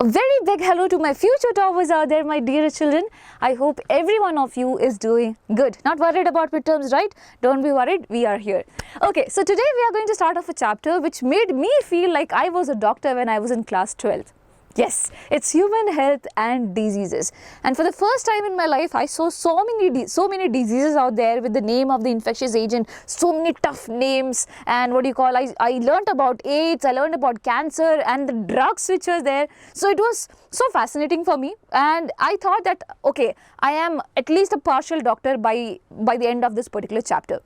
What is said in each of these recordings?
A very big hello to my future toppers out there, my dear children. I hope every one of you is doing good. Not worried about midterms, right? Don't be worried, we are here. Okay, so today we are going to start off a chapter which made me feel like I was a doctor when I was in class 12th. Yes, it's human health and diseases. And for the first time in my life, I saw so many diseases out there with the name of the infectious agent, so many tough names. And I learned about AIDS, I learned about cancer and the drugs which were there. So it was so fascinating for me. And I thought that, okay, I am at least a partial doctor by the end of this particular chapter.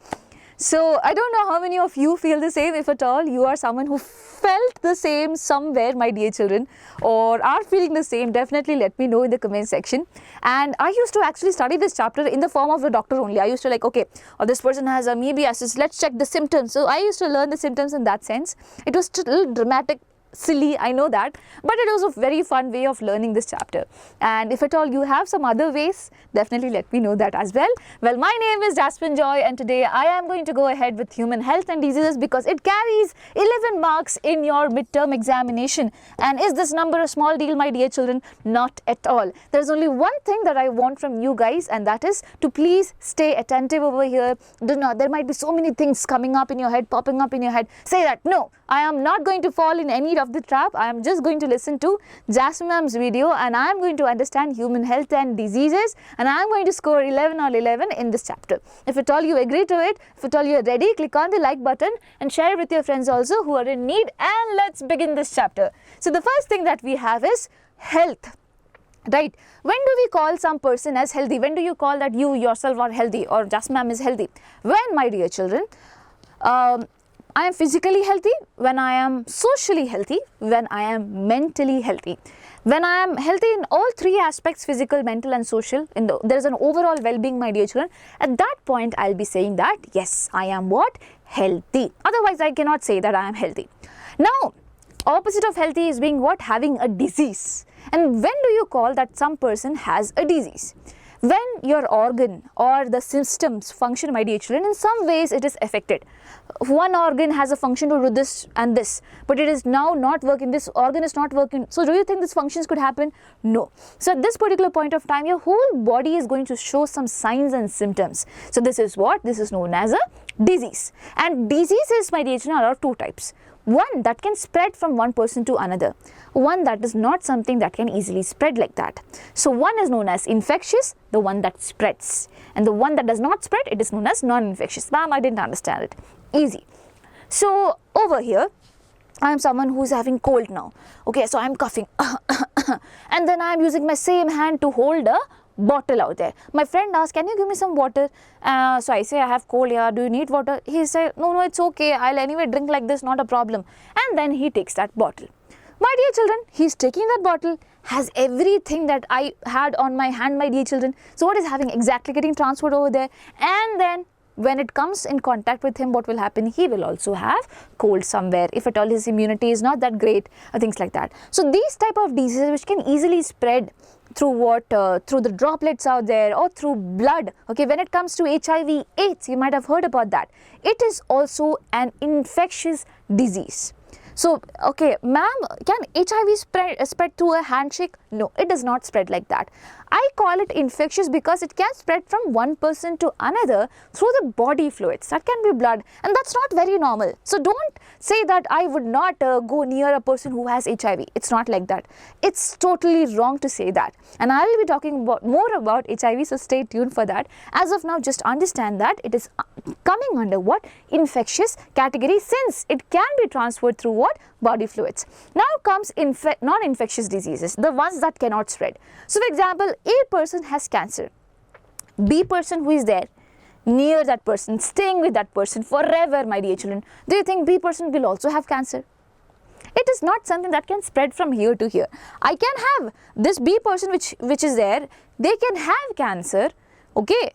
So I don't know how many of you feel the same, if at all you are someone who felt the same somewhere, my dear children, or are feeling the same. Definitely let me know in the comment section. And I used to actually study this chapter in the form of a doctor only. I used to like, okay, this person has amoebiasis, let's check the symptoms. So I used to learn the symptoms in that sense. It was still dramatic, silly, I know that, but it was a very fun way of learning this chapter. And if at all you have some other ways, definitely let me know that as well. Well, my name is Jasmine Joy, and today I am going to go ahead with human health and diseases because it carries 11 marks in your midterm examination. And is this number a small deal, my dear children? Not at all. There's only one thing that I want from you guys, and that is to please stay attentive over here. Do not, there might be so many things coming up in your head, popping up in your head. Say that, no, I am not going to fall in any of the trap. I am just going to listen to Jasmine ma'am's video, and I am going to understand human health and diseases, and I am going to score 11 on 11 in this chapter. If at all you agree to it, if at all you are ready, click on the like button and share it with your friends also who are in need, and let's begin this chapter. So the first thing that we have is health. Right, when do we call some person as healthy? When do you call that you yourself are healthy or Jasmine ma'am is healthy? When, my dear children, I am physically healthy, when I am socially healthy, when I am mentally healthy. When I am healthy in all three aspects, physical, mental and social, there is an overall well-being, my dear children, at that point I will be saying that, yes, I am what? Healthy. Otherwise, I cannot say that I am healthy. Now, opposite of healthy is being what? Having a disease. And when do you call that some person has a disease? When your organ or the systems function, my dear children, in some ways it is affected. One organ has a function to do this and this, but it is now not working, this organ is not working. So do you think these functions could happen? No. So at this particular point of time, your whole body is going to show some signs and symptoms. So this is what? This is known as a disease. And diseases, my dear children, are of two types. One that can spread from one person to another. One that is not something that can easily spread like that. So one is known as infectious, the one that spreads. And the one that does not spread, it is known as non-infectious. Ma'am, I didn't understand it. Easy. So over here, I am someone who is having cold now. Okay, so I am coughing. And then I am using my same hand to hold a bottle out there. My friend asked, can you give me some water? So I say, I have cold, yeah, do you need water? He said, no, it's okay, I'll anyway drink like this, not a problem. And then he takes that bottle. My dear children, he's taking that bottle, has everything that I had on my hand, my dear children. So what is having exactly getting transferred over there? And then when it comes in contact with him, what will happen? He will also have cold somewhere, if at all his immunity is not that great, or things like that. So these type of diseases which can easily spread through what? Through the droplets out there or through blood. Okay, when it comes to HIV, AIDS, you might have heard about that. It is also an infectious disease. So, okay, ma'am, can HIV spread through a handshake? No, it does not spread like that. I call it infectious because it can spread from one person to another through the body fluids. That can be blood, and that's not very normal. So don't say that I would not go near a person who has HIV. It's not like that. It's totally wrong to say that. And I will be talking more about HIV, so stay tuned for that. As of now, just understand that it is coming under what? Infectious category, since it can be transferred through what? Body fluids. Now comes non-infectious diseases, the ones that cannot spread. So for example, A person has cancer. B person who is there near that person, staying with that person forever, my dear children, do you think B person will also have cancer? It is not something that can spread from here to here. I can have this B person which is there, they can have cancer, okay,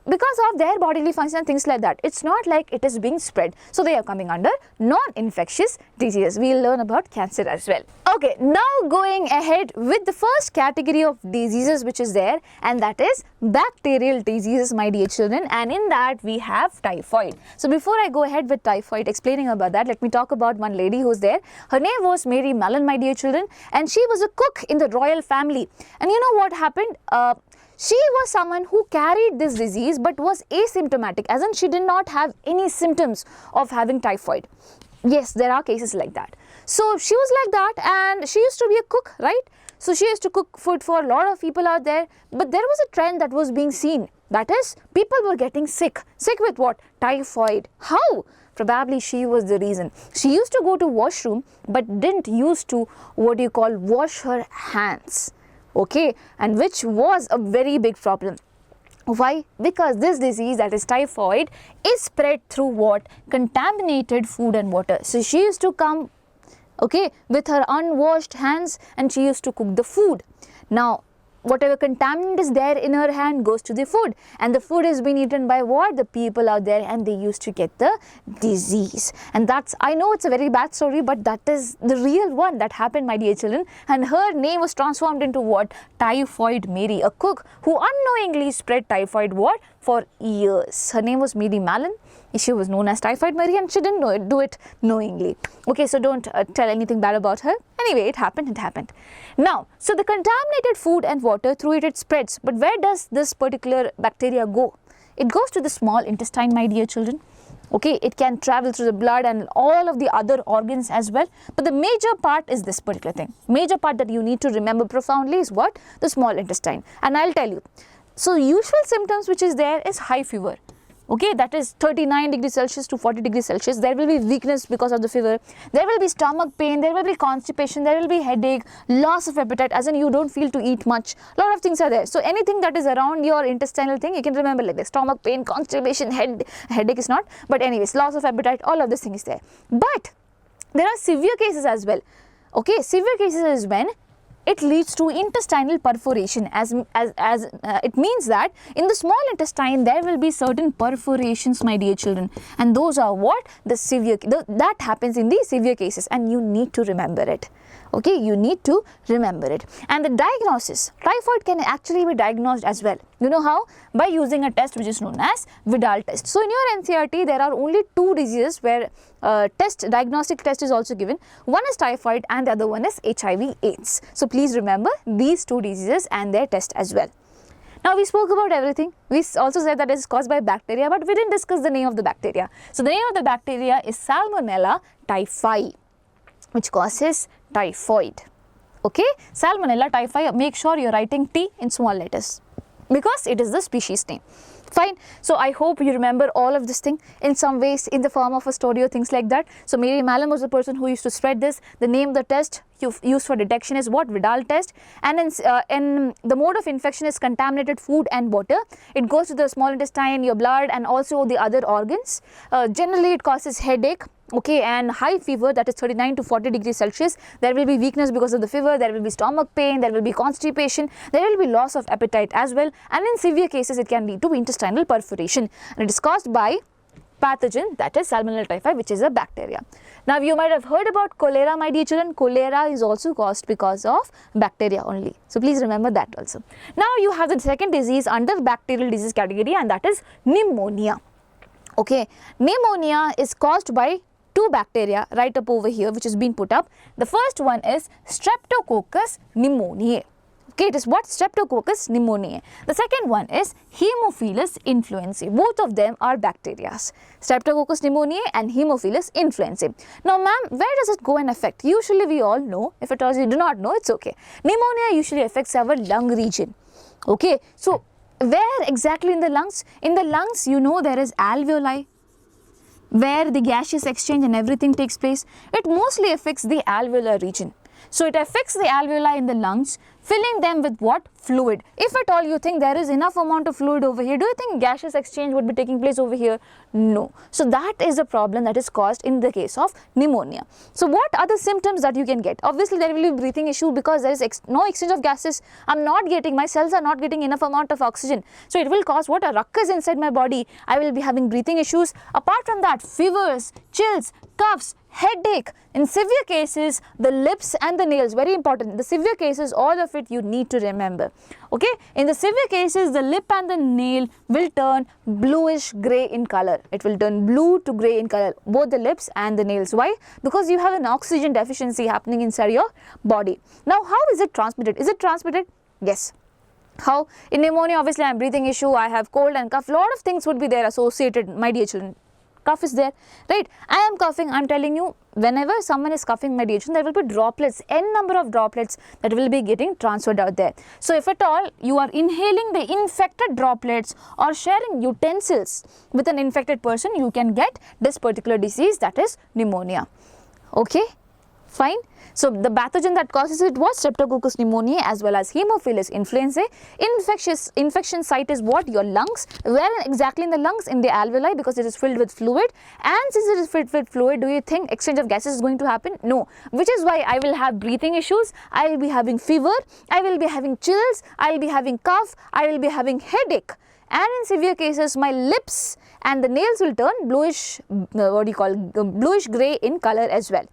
because of their bodily function and things like that. It's not like it is being spread. So they are coming under non-infectious diseases. We'll learn about cancer as well. Okay, now going ahead with the first category of diseases which is there, and that is bacterial diseases, my dear children, and in that we have typhoid. So before I go ahead with typhoid, explaining about that, let me talk about one lady who's there. Her name was Mary Mallon, my dear children, and she was a cook in the royal family. And you know what happened? She was someone who carried this disease but was asymptomatic, as in she did not have any symptoms of having typhoid. Yes, there are cases like that. So she was like that, and she used to be a cook, right? So she used to cook food for a lot of people out there, but there was a trend that was being seen. That is, people were getting sick. Sick with what? Typhoid. How? Probably she was the reason. She used to go to washroom but didn't used to wash her hands. Okay, and which was a very big problem. Why? Because this disease, that is typhoid, is spread through what? Contaminated food and water. So she used to come, okay, with her unwashed hands, and she used to cook the food. Now, whatever contaminant is there in her hand goes to the food, and the food is being eaten by what? The people out there, and they used to get the disease. And that's, I know it's a very bad story, but that is the real one that happened, my dear children. And her name was transformed into what? Typhoid Mary, a cook who unknowingly spread typhoid what? For years. Her name was Mary Mallon. She was known as Typhoid Mary, and she didn't do it knowingly. Okay, so don't tell anything bad about her. Anyway, it happened, it happened. Now, so the contaminated food and water, through it spreads. But where does this particular bacteria go? It goes to the small intestine, my dear children. Okay, it can travel through the blood and all of the other organs as well. But the major part is this particular thing. Major part that you need to remember profoundly is what? The small intestine. And I'll tell you. So usual symptoms which is there is high fever. Okay, that is 39 degrees Celsius to 40 degrees Celsius. There will be weakness because of the fever. There will be stomach pain. There will be constipation. There will be headache, loss of appetite, as in you don't feel to eat much. A lot of things are there. So anything that is around your intestinal thing, you can remember like this: stomach pain, constipation, headache is not. But anyways, loss of appetite, all of this thing is there. But there are severe cases as well. Okay, severe cases is when it leads to intestinal perforation, as it means that in the small intestine there will be certain perforations, my dear children, and those are what? The severe, that happens in the severe cases, and you need to remember it. Okay, you need to remember it. And the diagnosis, typhoid can actually be diagnosed as well. You know how? By using a test which is known as Vidal test. So in your NCERT there are only two diseases where diagnostic test is also given. One is typhoid and the other one is HIV AIDS. So please remember these two diseases and their test as well. Now we spoke about everything. We also said that it is caused by bacteria, but we didn't discuss the name of the bacteria. So the name of the bacteria is Salmonella typhi, which causes typhoid. Okay, Salmonella typhi, make sure you're writing T in small letters because it is the species name. Fine. So I hope you remember all of this thing in some ways in the form of a story or things like that. So Mary Mallon was the person who used to spread this. The name of the test used for detection is what? Vidal test. And in the mode of infection is contaminated food and water. It goes to the small intestine, your blood, and also the other organs. Generally it causes headache. Okay, and high fever, that is 39 to 40 degrees Celsius. There will be weakness because of the fever, there will be stomach pain, there will be constipation, there will be loss of appetite as well, and in severe cases it can lead to intestinal perforation, and it is caused by pathogen, that is Salmonella typhi, which is a bacteria. Now you might have heard about cholera, my dear children. Cholera is also caused because of bacteria only. So please remember that also. Now you have the second disease under bacterial disease category, and that is pneumonia. Okay, pneumonia is caused by two bacteria right up over here which has been put up. The first one is Streptococcus pneumoniae. Okay, it is what? Streptococcus pneumoniae. The second one is Haemophilus influenzae. Both of them are bacteria. Streptococcus pneumoniae and Haemophilus influenzae. Now ma'am, where does it go and affect? Usually we all know. If at all you do not know, it's okay. Pneumonia usually affects our lung region. Okay, so where exactly in the lungs? In the lungs, you know, there is alveoli, where the gaseous exchange and everything takes place. It mostly affects the alveolar region. So it affects the alveoli in the lungs filling them with what? Fluid. If at all you think there is enough amount of fluid over here, do you think gaseous exchange would be taking place over here? No. So that is a problem that is caused in the case of pneumonia. So what are the symptoms that you can get? Obviously there will be breathing issue because there is no exchange of gases. I'm not getting, my cells are not getting enough amount of oxygen. So it will cause what? A ruckus inside my body. I will be having breathing issues. Apart from that, fevers, chills, coughs, headache. In severe cases, the lips and the nails, very important. The severe cases, all of it you need to remember. Okay, in the severe cases, the lip and the nail will turn bluish grey in color. It will turn blue to grey in color, both the lips and the nails. Why? Because you have an oxygen deficiency happening inside your body. Now, how is it transmitted? Is it transmitted? Yes. How? In pneumonia, obviously I am breathing issue, I have cold and cough, lot of things would be there associated, my dear children. Cough is there, right? I am coughing, I am telling you, whenever someone is coughing, my dear children, there will be droplets, n number of droplets that will be getting transferred out there. So if at all you are inhaling the infected droplets or sharing utensils with an infected person, you can get this particular disease, that is pneumonia. Okay, fine. So the pathogen that causes it was Streptococcus pneumoniae as well as Haemophilus influenzae. Infection site is what? Your lungs. Where exactly in the lungs? In the alveoli, because it is filled with fluid. And since it is filled with fluid, do you think exchange of gases is going to happen? No. Which is why I will have breathing issues, I will be having fever, I will be having chills, I will be having cough, I will be having headache. And in severe cases, my lips and the nails will turn bluish, bluish grey in color as well.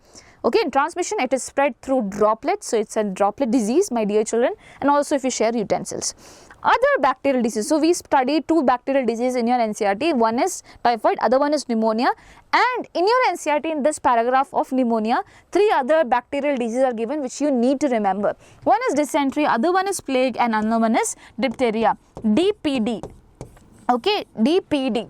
Okay, in transmission, it is spread through droplets, so it's a droplet disease, my dear children, and also if you share utensils. Other bacterial diseases, so we studied 2 bacterial diseases in your NCERT, one is typhoid, other one is pneumonia, and in your NCERT in this paragraph of pneumonia, 3 other bacterial diseases are given which you need to remember. One is dysentery, other one is plague, and another one is diphtheria, DPD. Okay, DPD.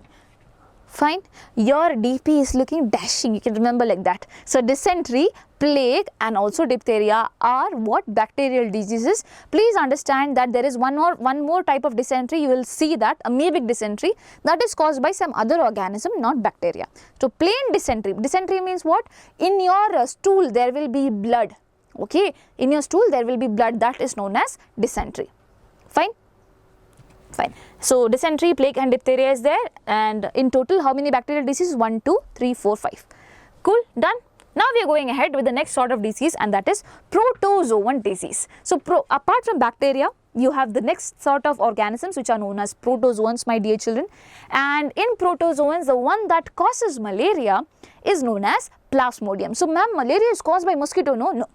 Fine, your DP is looking dashing, you can remember like that. So dysentery, plague and also diphtheria are what? Bacterial diseases. Please understand that there is one more type of dysentery, you will see that, amoebic dysentery, that is caused by some other organism, not bacteria. So plain dysentery, dysentery means what? In your stool there will be blood, okay, in your stool there will be blood, that is known as dysentery. Fine. Fine. So dysentery, plague and diphtheria is there, and in total how many bacterial diseases? 1, 2, 3, 4, 5. Cool, done. Now we are going ahead with the next sort of disease, and that is protozoan disease. So apart from bacteria, you have the next sort of organisms which are known as protozoans, my dear children. And in protozoans, the one that causes malaria is known as Plasmodium. So ma'am, malaria is caused by mosquito? No, no.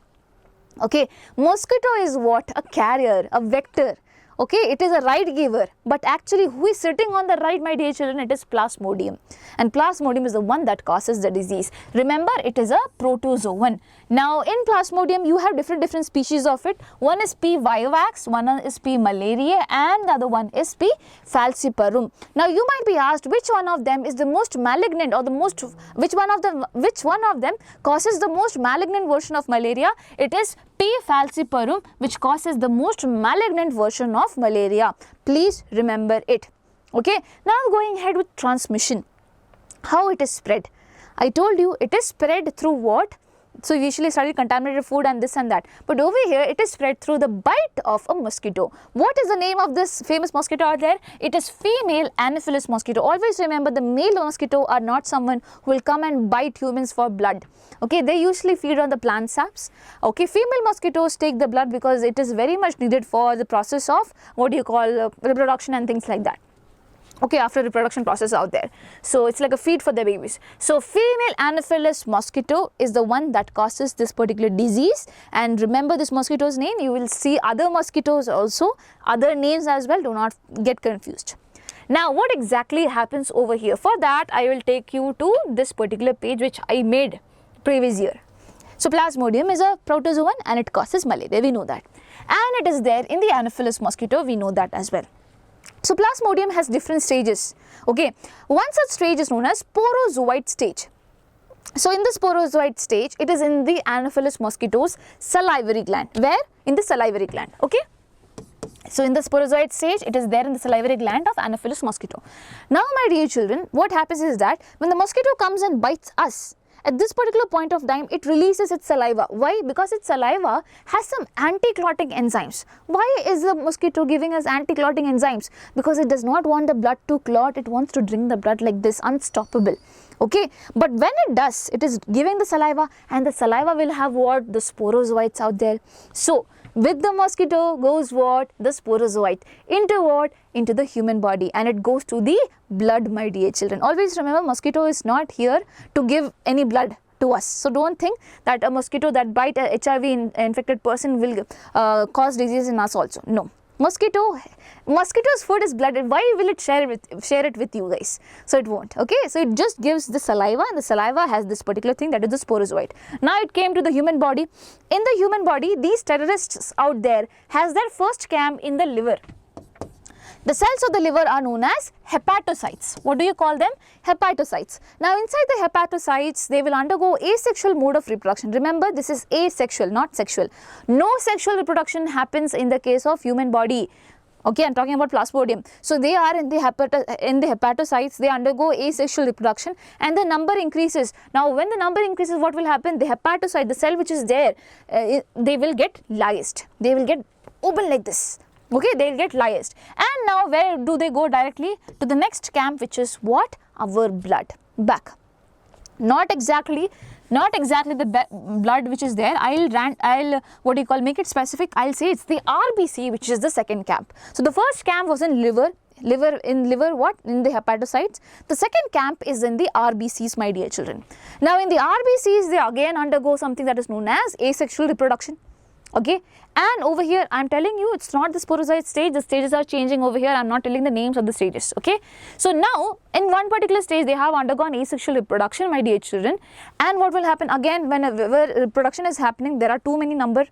Okay, mosquito is what? A carrier, a vector. Okay, it is a right giver, but actually who is sitting on the right, my dear children? It is Plasmodium, and Plasmodium is the one that causes the disease. Remember, it is a protozoan. Now in Plasmodium you have different species of it. One is P. vivax, one is P. malariae, and the other one is P. falciparum. Now you might be asked which one of them is the most malignant, or which one of them causes the most malignant version of malaria? It is P. falciparum, which causes the most malignant version of malaria. Please remember it. Okay, now going ahead with transmission. How it is spread? I told you it is spread through what? So we usually study contaminated food and this and that, but over here it is spread through the bite of a mosquito. What is the name of this famous mosquito out there? It is female Anopheles mosquito. Always remember, the male mosquito are not someone who will come and bite humans for blood. Okay, they usually feed on the plant saps. Okay, female mosquitoes take the blood because it is very much needed for the process of reproduction and things like that. Okay, after reproduction process out there. So it's like a feed for the babies. So female Anopheles mosquito is the one that causes this particular disease, and remember this mosquito's name. You will see other mosquitoes also, other names as well, do not get confused. Now what exactly happens over here? For that I will take you to this particular page which I made previous year. So Plasmodium is a protozoan and it causes malaria, we know that, and it is there in the Anopheles mosquito, we know that as well. So Plasmodium has different stages. Okay, one such stage is known as sporozoite stage. So in the sporozoite stage, it is in the Anopheles mosquito's salivary gland. Where? In the salivary gland. Okay. So in the sporozoite stage, it is there in the salivary gland of Anopheles mosquito. Now my dear children, what happens is that when the mosquito comes and bites us, at this particular point of time it releases its saliva. Why? Because its saliva has some anti-clotting enzymes. Why is the mosquito giving us anti-clotting enzymes? Because it does not want the blood to clot, it wants to drink the blood like this, unstoppable. Okay, but when it does, it is giving the saliva, and the saliva will have what? The sporozoites out there. So with the mosquito goes what? The sporozoite. Into what? Into the human body, and it goes to the blood, my dear children. Always remember, mosquito is not here to give any blood to us. So don't think that a mosquito that bite a HIV infected person will cause disease in us also. No. Mosquito's food is blood. Why will it share it with you guys? So it won't. Okay, so it just gives the saliva, and the saliva has this particular thing, that is the sporozoite. Now it came to the human body. In the human body, these terrorists out there has their first camp in the liver. The cells of the liver are known as hepatocytes. What do you call them? Hepatocytes. Now inside the hepatocytes, they will undergo asexual mode of reproduction. Remember, this is asexual, not sexual. No sexual reproduction happens in the case of human body. Okay, I am talking about Plasmodium. So they are in the hepatocytes, they undergo asexual reproduction, and the number increases. Now when the number increases, what will happen? The hepatocyte, the cell which is there, they will get lysed. They will get open like this. Okay, they will get lysed. And now where do they go? Directly to the next camp, which is what? Our blood. Back. Not exactly the blood which is there. I'll make it specific. I'll say it's the RBC, which is the second camp. So the first camp was in liver what? In the hepatocytes. The second camp is in the RBCs, my dear children. Now in the RBCs, they again undergo something that is known as asexual reproduction. Okay, and over here I am telling you, it's not the sporozoite stage, the stages are changing over here. I am not telling the names of the stages. Okay, so now in one particular stage they have undergone asexual reproduction, my dear children, and what will happen again whenever reproduction is happening, there are too many number.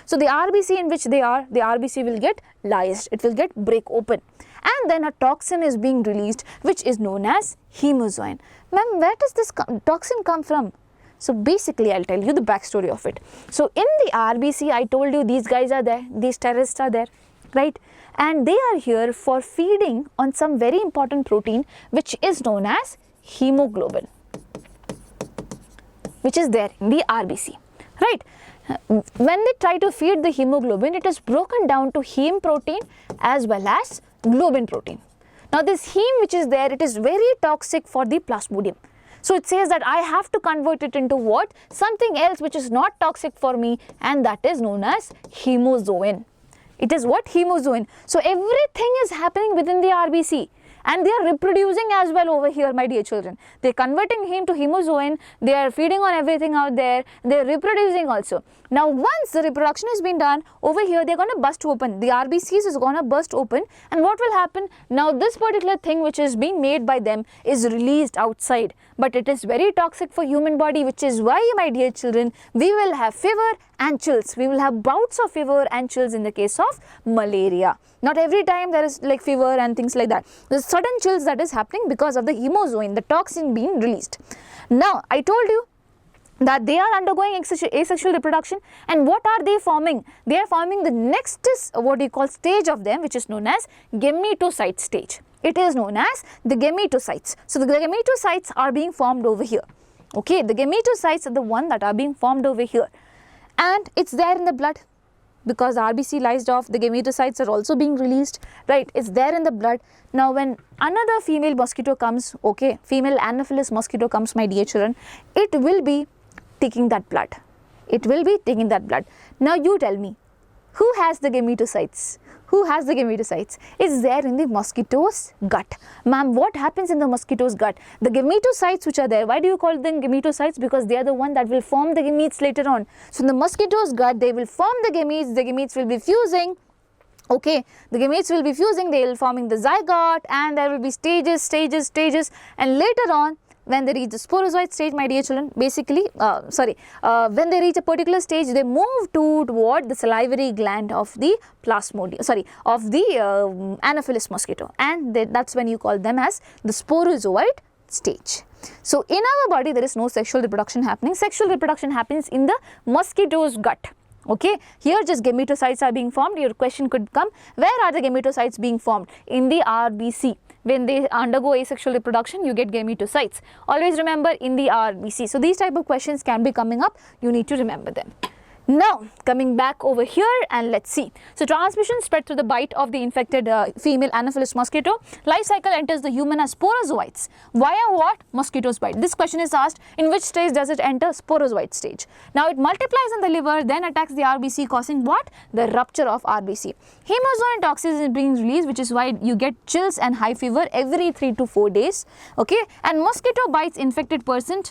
So the RBC in which they are, the RBC will get lysed, it will get break open, and then a toxin is being released which is known as hemozoin. Ma'am, where does this toxin come from? So basically I'll tell you the backstory of it. So in the RBC, I told you these guys are there, these terrorists are there, right? And they are here for feeding on some very important protein which is known as hemoglobin, which is there in the RBC, right? When they try to feed the hemoglobin, it is broken down to heme protein as well as globin protein. Now this heme which is there, it is very toxic for the Plasmodium. So it says that I have to convert it into what? Something else which is not toxic for me, and that is known as hemozoin. It is what? Hemozoin. So everything is happening within the RBC, and they are reproducing as well over here, my dear children. They are converting heme to hemozoin, they are feeding on everything out there, they are reproducing also. Now once the reproduction has been done, over here they are going to burst open, the RBCs is going to burst open, and what will happen? Now this particular thing which is being made by them is released outside, but it is very toxic for human body, which is why, my dear children, we will have fever and chills. We will have bouts of fever and chills in the case of malaria. Not every time there is like fever and things like that. There's sudden chills that is happening because of the hemozoin, the toxin being released. Now I told you that they are undergoing asexual reproduction, and what are they forming? They are forming the next stage of them, which is known as gametocyte stage. It is known as the gametocytes. So the gametocytes are being formed over here. Okay, the gametocytes are the one that are being formed over here, and it's there in the blood. Because the RBC lysed off, the gametocytes are also being released, right? It's there in the blood. Now when another female mosquito comes, okay, female Anopheles mosquito comes, my dear children, it will be taking that blood. It will be taking that blood. Now you tell me, who has the gametocytes? Who has the gametocytes? It's there in the mosquito's gut. Ma'am, what happens in the mosquito's gut? The gametocytes which are there, why do you call them gametocytes? Because they are the one that will form the gametes later on. So in the mosquito's gut, they will form the gametes will be fusing. Okay, the gametes will be fusing, they will forming the zygote, and there will be stages, and later on, when they reach the sporozoite stage, my dear children, basically, when they reach a particular stage, they move toward the salivary gland of the Plasmodium, of the Anopheles mosquito, and that's when you call them as the sporozoite stage. So in our body, there is no sexual reproduction happening. Sexual reproduction happens in the mosquito's gut. Okay, here just gametocytes are being formed. Your question could come, where are the gametocytes being formed? In the RBC. When they undergo asexual reproduction, you get gametocytes. Always remember, in the RBC. So these type of questions can be coming up. You need to remember them. Now, coming back over here, and let's see. So, transmission spread through the bite of the infected female Anopheles mosquito. Life cycle enters the human as sporozoites. Via what? Mosquitoes bite. This question is asked, in which stage does it enter? Sporozoite stage. Now, it multiplies in the liver, then attacks the RBC, causing what? The rupture of RBC. Hemozoan toxin is being released, which is why you get chills and high fever every 3 to 4 days. Okay, and mosquito bites infected person.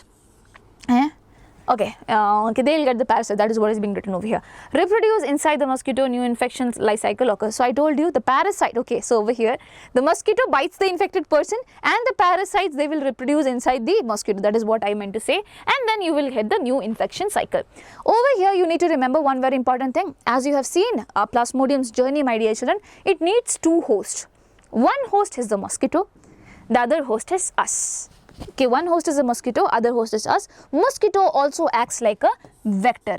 Okay, they'll get the parasite. That is what is being written over here. Reproduce inside the mosquito, new infections life cycle occurs. So I told you the parasite. Okay, so over here the mosquito bites the infected person, and the parasites, they will reproduce inside the mosquito. That is what I meant to say. And then you will get the new infection cycle. Over here you need to remember one very important thing. As you have seen Plasmodium's journey, my dear children, it needs 2 hosts. One host is the mosquito, the other host is us. Okay, one host is a mosquito, other host is us. Mosquito also acts like a vector.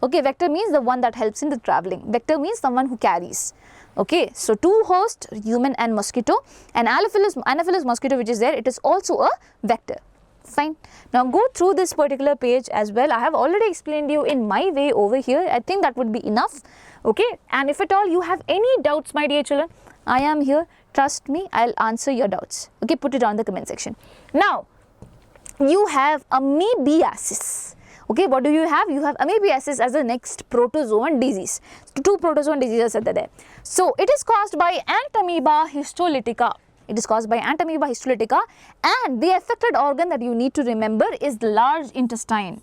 Okay, vector means the one that helps in the traveling. Vector means someone who carries. Okay, so 2 hosts, human and mosquito, and Anopheles mosquito which is there, it is also a vector. Fine. Now go through this particular page as well. I have already explained you in my way over here. I think that would be enough. Okay, and if at all you have any doubts, my dear children, I am here. Trust me, I'll answer your doubts. Okay, put it on the comment section. Now, you have Amoebiasis. Okay, what do you have? You have Amoebiasis as the next protozoan disease. 2 protozoan diseases are there. So, it is caused by Entamoeba histolytica. It is caused by Entamoeba histolytica, and the affected organ that you need to remember is the large intestine.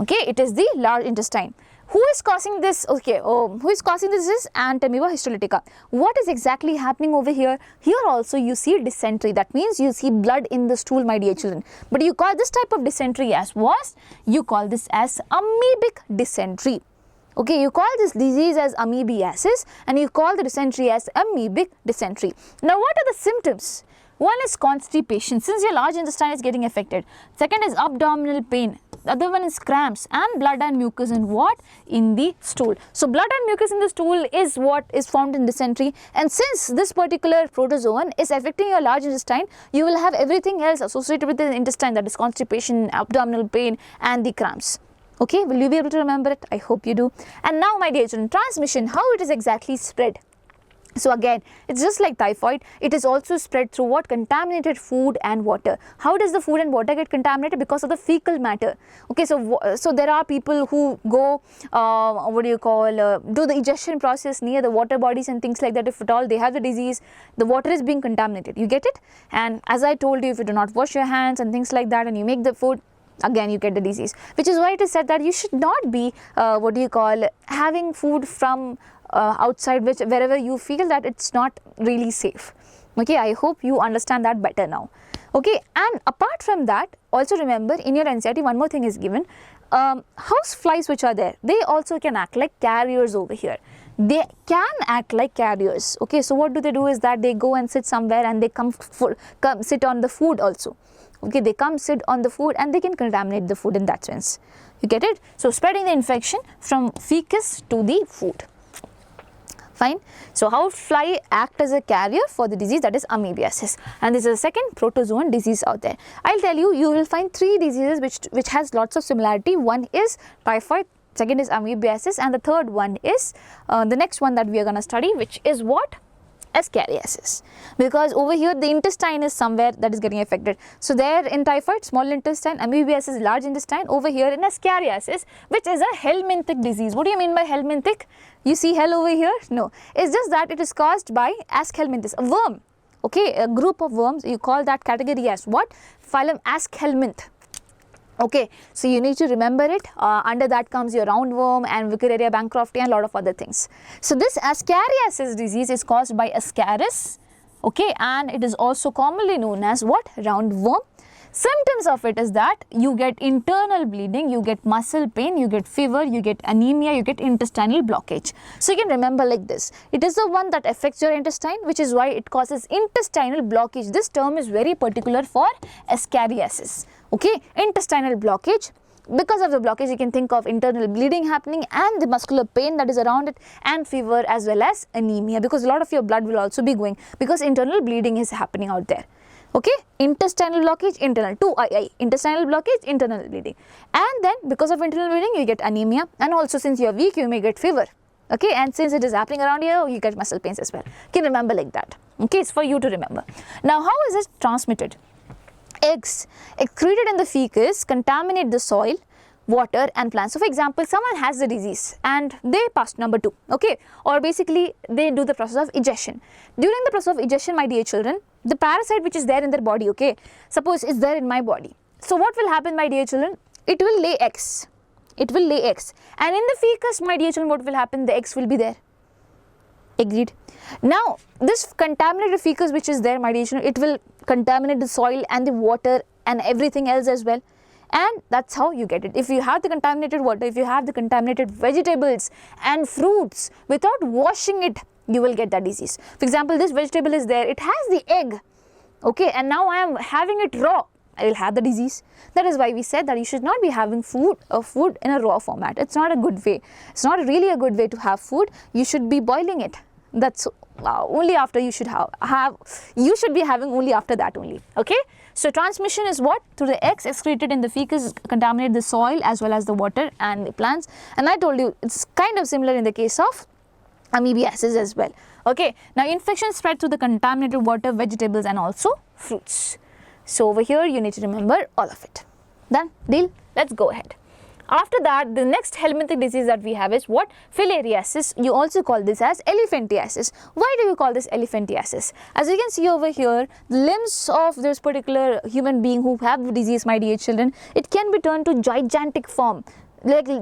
Okay, it is the large intestine. Who is causing this? Okay, who is causing this is Entamoeba histolytica. What is exactly happening over here? Here also you see dysentery. That means you see blood in the stool, my dear children. But you call this type of dysentery as what? You call this as amoebic dysentery. Okay, you call this disease as amoebiasis, and you call the dysentery as amoebic dysentery. Now, what are the symptoms? One is constipation, since your large intestine is getting affected. Second is abdominal pain. The other one is cramps, and blood and mucus in what? In the stool. So, blood and mucus in the stool is what is formed in dysentery, and since this particular protozoan is affecting your large intestine, you will have everything else associated with the intestine, that is constipation, abdominal pain, and the cramps. Okay, will you be able to remember it? I hope you do. And now, my dear children, transmission, how it is exactly spread? So again, it's just like typhoid, it is also spread through what? Contaminated food and water. How does the food and water get contaminated? Because of the fecal matter. Okay, so there are people who go, do the ingestion process near the water bodies and things like that. If at all they have the disease, the water is being contaminated. You get it? And as I told you, if you do not wash your hands and things like that, and you make the food, again you get the disease. Which is why it is said that you should not be, having food from outside, wherever you feel that it's not really safe. Okay, I hope you understand that better now. Okay, and apart from that, also remember in your NCERT one more thing is given. House flies which are there, they also can act like carriers over here. They can act like carriers. Okay, so what do is that they go and sit somewhere, and they come sit on the food also. Okay, they come sit on the food, and they can contaminate the food in that sense. You get it? So spreading the infection from fecus to the food. Fine. So house fly act as a carrier for the disease, that is amoebiasis, and this is the second protozoan disease out there. I'll tell you, you will find 3 diseases which has lots of similarity. One is typhoid, second is amoebiasis, and the third one is the next one that we are going to study, which is what? Ascariasis, because over here the intestine is somewhere that is getting affected. So there in typhoid, small intestine, amoebiasis, large intestine. Over here in ascariasis, which is a helminthic disease. What do you mean by helminthic? You see hell over here? No, it's just that it is caused by Aschelminthis, a worm. Okay, a group of worms. You call that category as what? Phylum Aschelminth. Okay, so you need to remember it. Under that comes your roundworm and Vaccinia bancrofti and a lot of other things. So this ascariasis disease is caused by Ascaris, okay, and it is also commonly known as what? Roundworm. Symptoms of it is that you get internal bleeding, you get muscle pain, you get fever, you get anemia, you get intestinal blockage. So you can remember like this. It is the one that affects your intestine, which is why it causes intestinal blockage. This term is very particular for ascariasis. Okay, intestinal blockage. Because of the blockage, you can think of internal bleeding happening and the muscular pain that is around it, and fever as well as anemia, because a lot of your blood will also be going because internal bleeding is happening out there. Okay, intestinal blockage, internal, 2II, intestinal blockage, internal bleeding, and then because of internal bleeding you get anemia, and also since you are weak you may get fever. Okay, and since it is happening around here, you get muscle pains as well. You can remember like that. Okay, it's for you to remember. Now, how is it transmitted? Eggs excreted in the fecus contaminate the soil, water and plants. So for example, someone has the disease and they pass number 2, okay, or basically they do the process of egestion. During the process of egestion, my dear children, the parasite which is there in their body, okay, suppose it's there in my body. So what will happen, my dear children? It will lay eggs. It will lay eggs, and in the fecus, my dear children, what will happen? The eggs will be there. Agreed. Now, this contaminated fecus which is there, my dear children, it will contaminate the soil and the water and everything else as well. And that's how you get it. If you have the contaminated water, if you have the contaminated vegetables and fruits, without washing it, you will get that disease. For example, this vegetable is there, it has the egg, okay, and now I am having it raw, I will have the disease. That is why we said that you should not be having food in a raw format. It's not a good way. It's not really a good way to have food. You should be boiling it. That's only after you should you should be having only after that only. Okay. So transmission is what? Through the eggs excreted in the fecus contaminate the soil as well as the water and the plants. And I told you it's kind of similar in the case of amoebiasis as well. Okay. Now infection spread through the contaminated water, vegetables and also fruits. So over here you need to remember all of it. Done? Deal? Let's go ahead. After that, the next helminthic disease that we have is what? Filariasis. You also call this as elephantiasis. Why do you call this elephantiasis? As you can see over here, the limbs of this particular human being who have the disease, my dear children, it can be turned to gigantic form,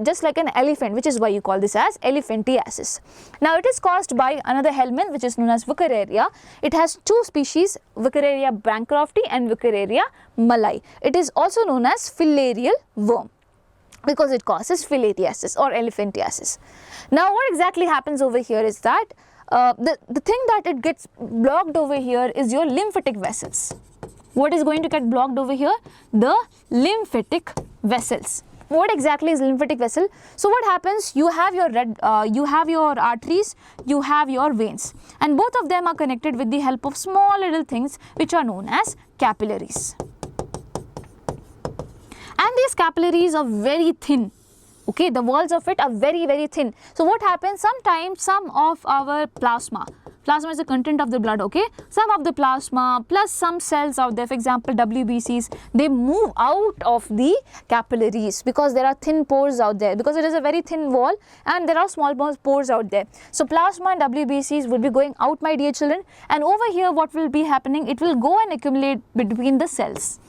just like an elephant, which is why you call this as elephantiasis. Now it is caused by another helminth which is known as Vaccination. It has 2 species, Vaccination bancrofti and Vaccination malai. It is also known as filarial worm because it causes filariasis or elephantiasis. Now what exactly happens over here is that the thing that it gets blocked over here is your lymphatic vessels. What is going to get blocked over here? The lymphatic vessels. What exactly is lymphatic vessel? So what happens? You have your you have your arteries, you have your veins, and both of them are connected with the help of small little things which are known as capillaries. And these capillaries are very thin. Okay, the walls of it are very, very thin. So what happens? Sometimes some of our plasma is the content of the blood, okay? Some of the plasma plus some cells out there, for example WBCs, they move out of the capillaries because there are thin pores out there, because it is a very thin wall and there are small pores out there. So plasma and WBCs will be going out, my dear children, and over here what will be happening? It will go and accumulate between the cells.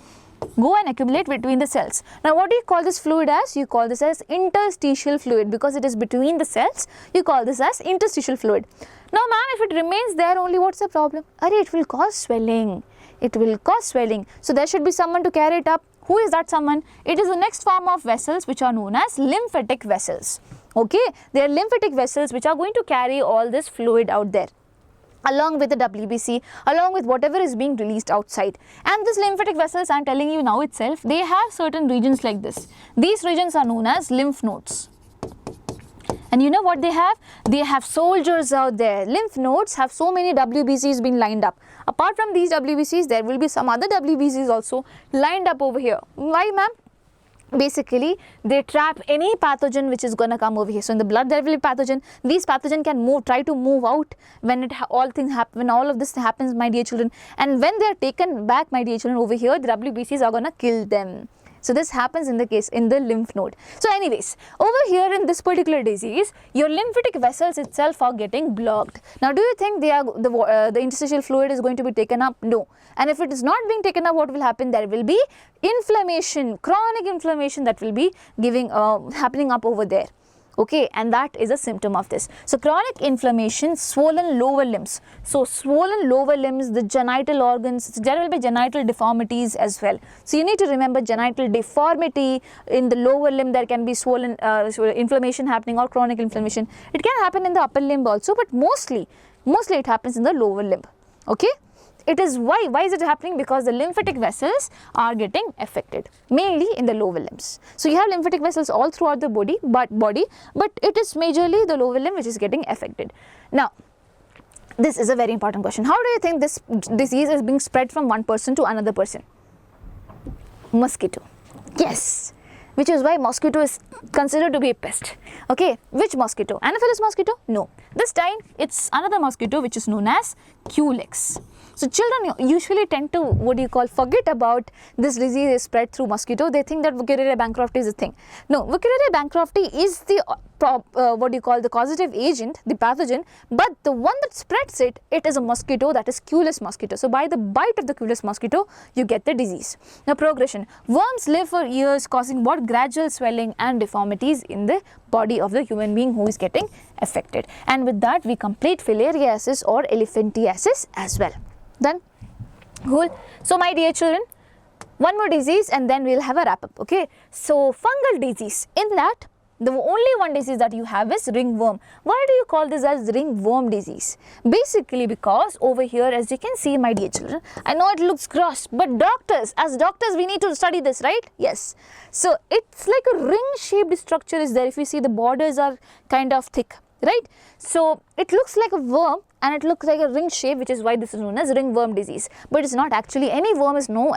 Go and accumulate between the cells. Now what do you call this fluid as? You call this as interstitial fluid, because it is between the cells. You call this as interstitial fluid. Now ma'am, if it remains there only, what's the problem? It will cause swelling. It will cause swelling. So there should be someone to carry it up. Who is that someone? It is the next form of vessels which are known as lymphatic vessels. Okay, they are lymphatic vessels which are going to carry all this fluid out there, along with the WBC, along with whatever is being released outside. And these lymphatic vessels, I am telling you now itself, they have certain regions like this. These regions are known as lymph nodes. And you know what they have? They have soldiers out there. Lymph nodes have so many WBCs being lined up. Apart from these WBCs, there will be some other WBCs also lined up over here. Why, ma'am? Basically, they trap any pathogen which is going to come over here. So in the blood there will be pathogen. These pathogen can try to move out when when all of this happens, my dear children. And when they are taken back, my dear children, over here, the WBCs are going to kill them. So this happens in the lymph node. So anyways, over here in this particular disease, your lymphatic vessels itself are getting blocked. Now do you think the interstitial fluid is going to be taken up? No. And if it is not being taken up, what will happen? There will be inflammation, chronic inflammation that will be happening up over there. Okay, and that is a symptom of this. So chronic inflammation, swollen lower limbs. So swollen lower limbs, the genital organs, there will be genital deformities as well. So you need to remember genital deformity in the lower limb. There can be swollen inflammation happening or chronic inflammation. It can happen in the upper limb also, but mostly it happens in the lower limb. Okay. it is why is it happening? Because the lymphatic vessels are getting affected, mainly in the lower limbs. So you have lymphatic vessels all throughout the body, but it is majorly the lower limb which is getting affected. Now, this is a very important question. How do you think this disease is being spread from one person to another person? Mosquito. Yes. Which is why mosquito is considered to be a pest. Okay, which mosquito? Anopheles mosquito? No. This time it's another mosquito which is known as Culex. So children usually tend to forget about this disease is spread through mosquito. They think that Vaccination bancrofti is a thing. No, Vaccination bancrofti is the the causative agent, the pathogen, but the one that spreads it is a mosquito, that is Culex mosquito. So by the bite of the Culex mosquito, you get the disease. Now progression. Worms live for years, causing what? Gradual swelling and deformities in the body of the human being who is getting affected. And with that, we complete Filariasis or Elephantiasis as well. Done? Cool. So my dear children, one more disease and then we'll have a wrap up. Okay. So fungal disease. In that, the only one disease that you have is ringworm. Why do you call this as ringworm disease? Basically because over here, as you can see, my dear children, I know it looks gross, but as doctors we need to study this, right? Yes. So it's like a ring shaped structure is there. If you see, the borders are kind of thick, right? So it looks like a worm and it looks like a ring shape, which is why this is known as ringworm disease. But it's not actually, any worm is no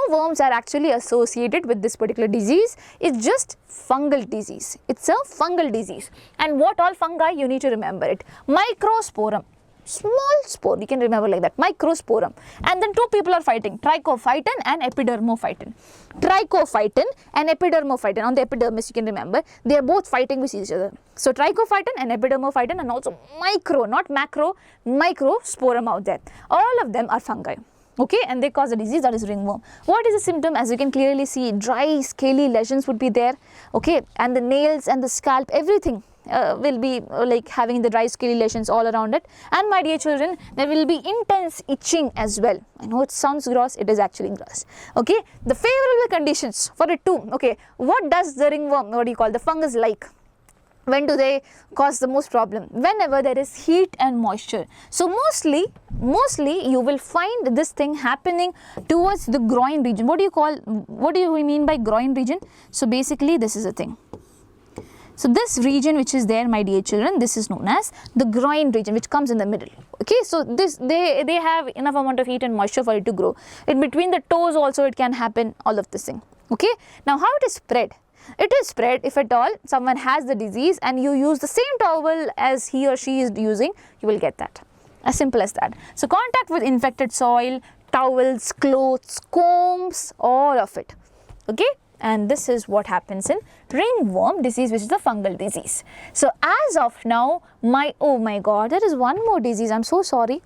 worms are actually associated with this particular disease. It's just fungal disease. It's a fungal disease. And what all fungi, you need to remember it. Microsporum. Small spore, you can remember like that, microsporum. And then two people are fighting, trichophyton and epidermophyton. Trichophyton and epidermophyton, on the epidermis you can remember, they are both fighting with each other. So trichophyton and epidermophyton, and also micro, not macro, microsporum out there. All of them are fungi. Okay, and they cause a disease, that is ringworm. What is the symptom? As you can clearly see, dry scaly lesions would be there. Okay, and the nails and the scalp, everything will be like having the dry scaly lesions all around it. And my dear children, there will be intense itching as well. I know it sounds gross, it is actually gross. Okay, the favorable conditions for it too. Okay, what does the ringworm, the fungus like? When do they cause the most problem? Whenever there is heat and moisture. So mostly you will find this thing happening towards the groin region. What do we mean by groin region? So basically this is a thing. So this region which is there, my dear children, this is known as the groin region, which comes in the middle. Okay, so this they have enough amount of heat and moisture for it to grow. In between the toes also it can happen, all of this thing. Okay, now how it is spread? It is spread if at all someone has the disease and you use the same towel as he or she is using, you will get that. As simple as that. So contact with infected soil, towels, clothes, combs, all of it. Okay. And this is what happens in ringworm disease, which is the fungal disease. So as of now, oh my god, there is one more disease. I'm so sorry.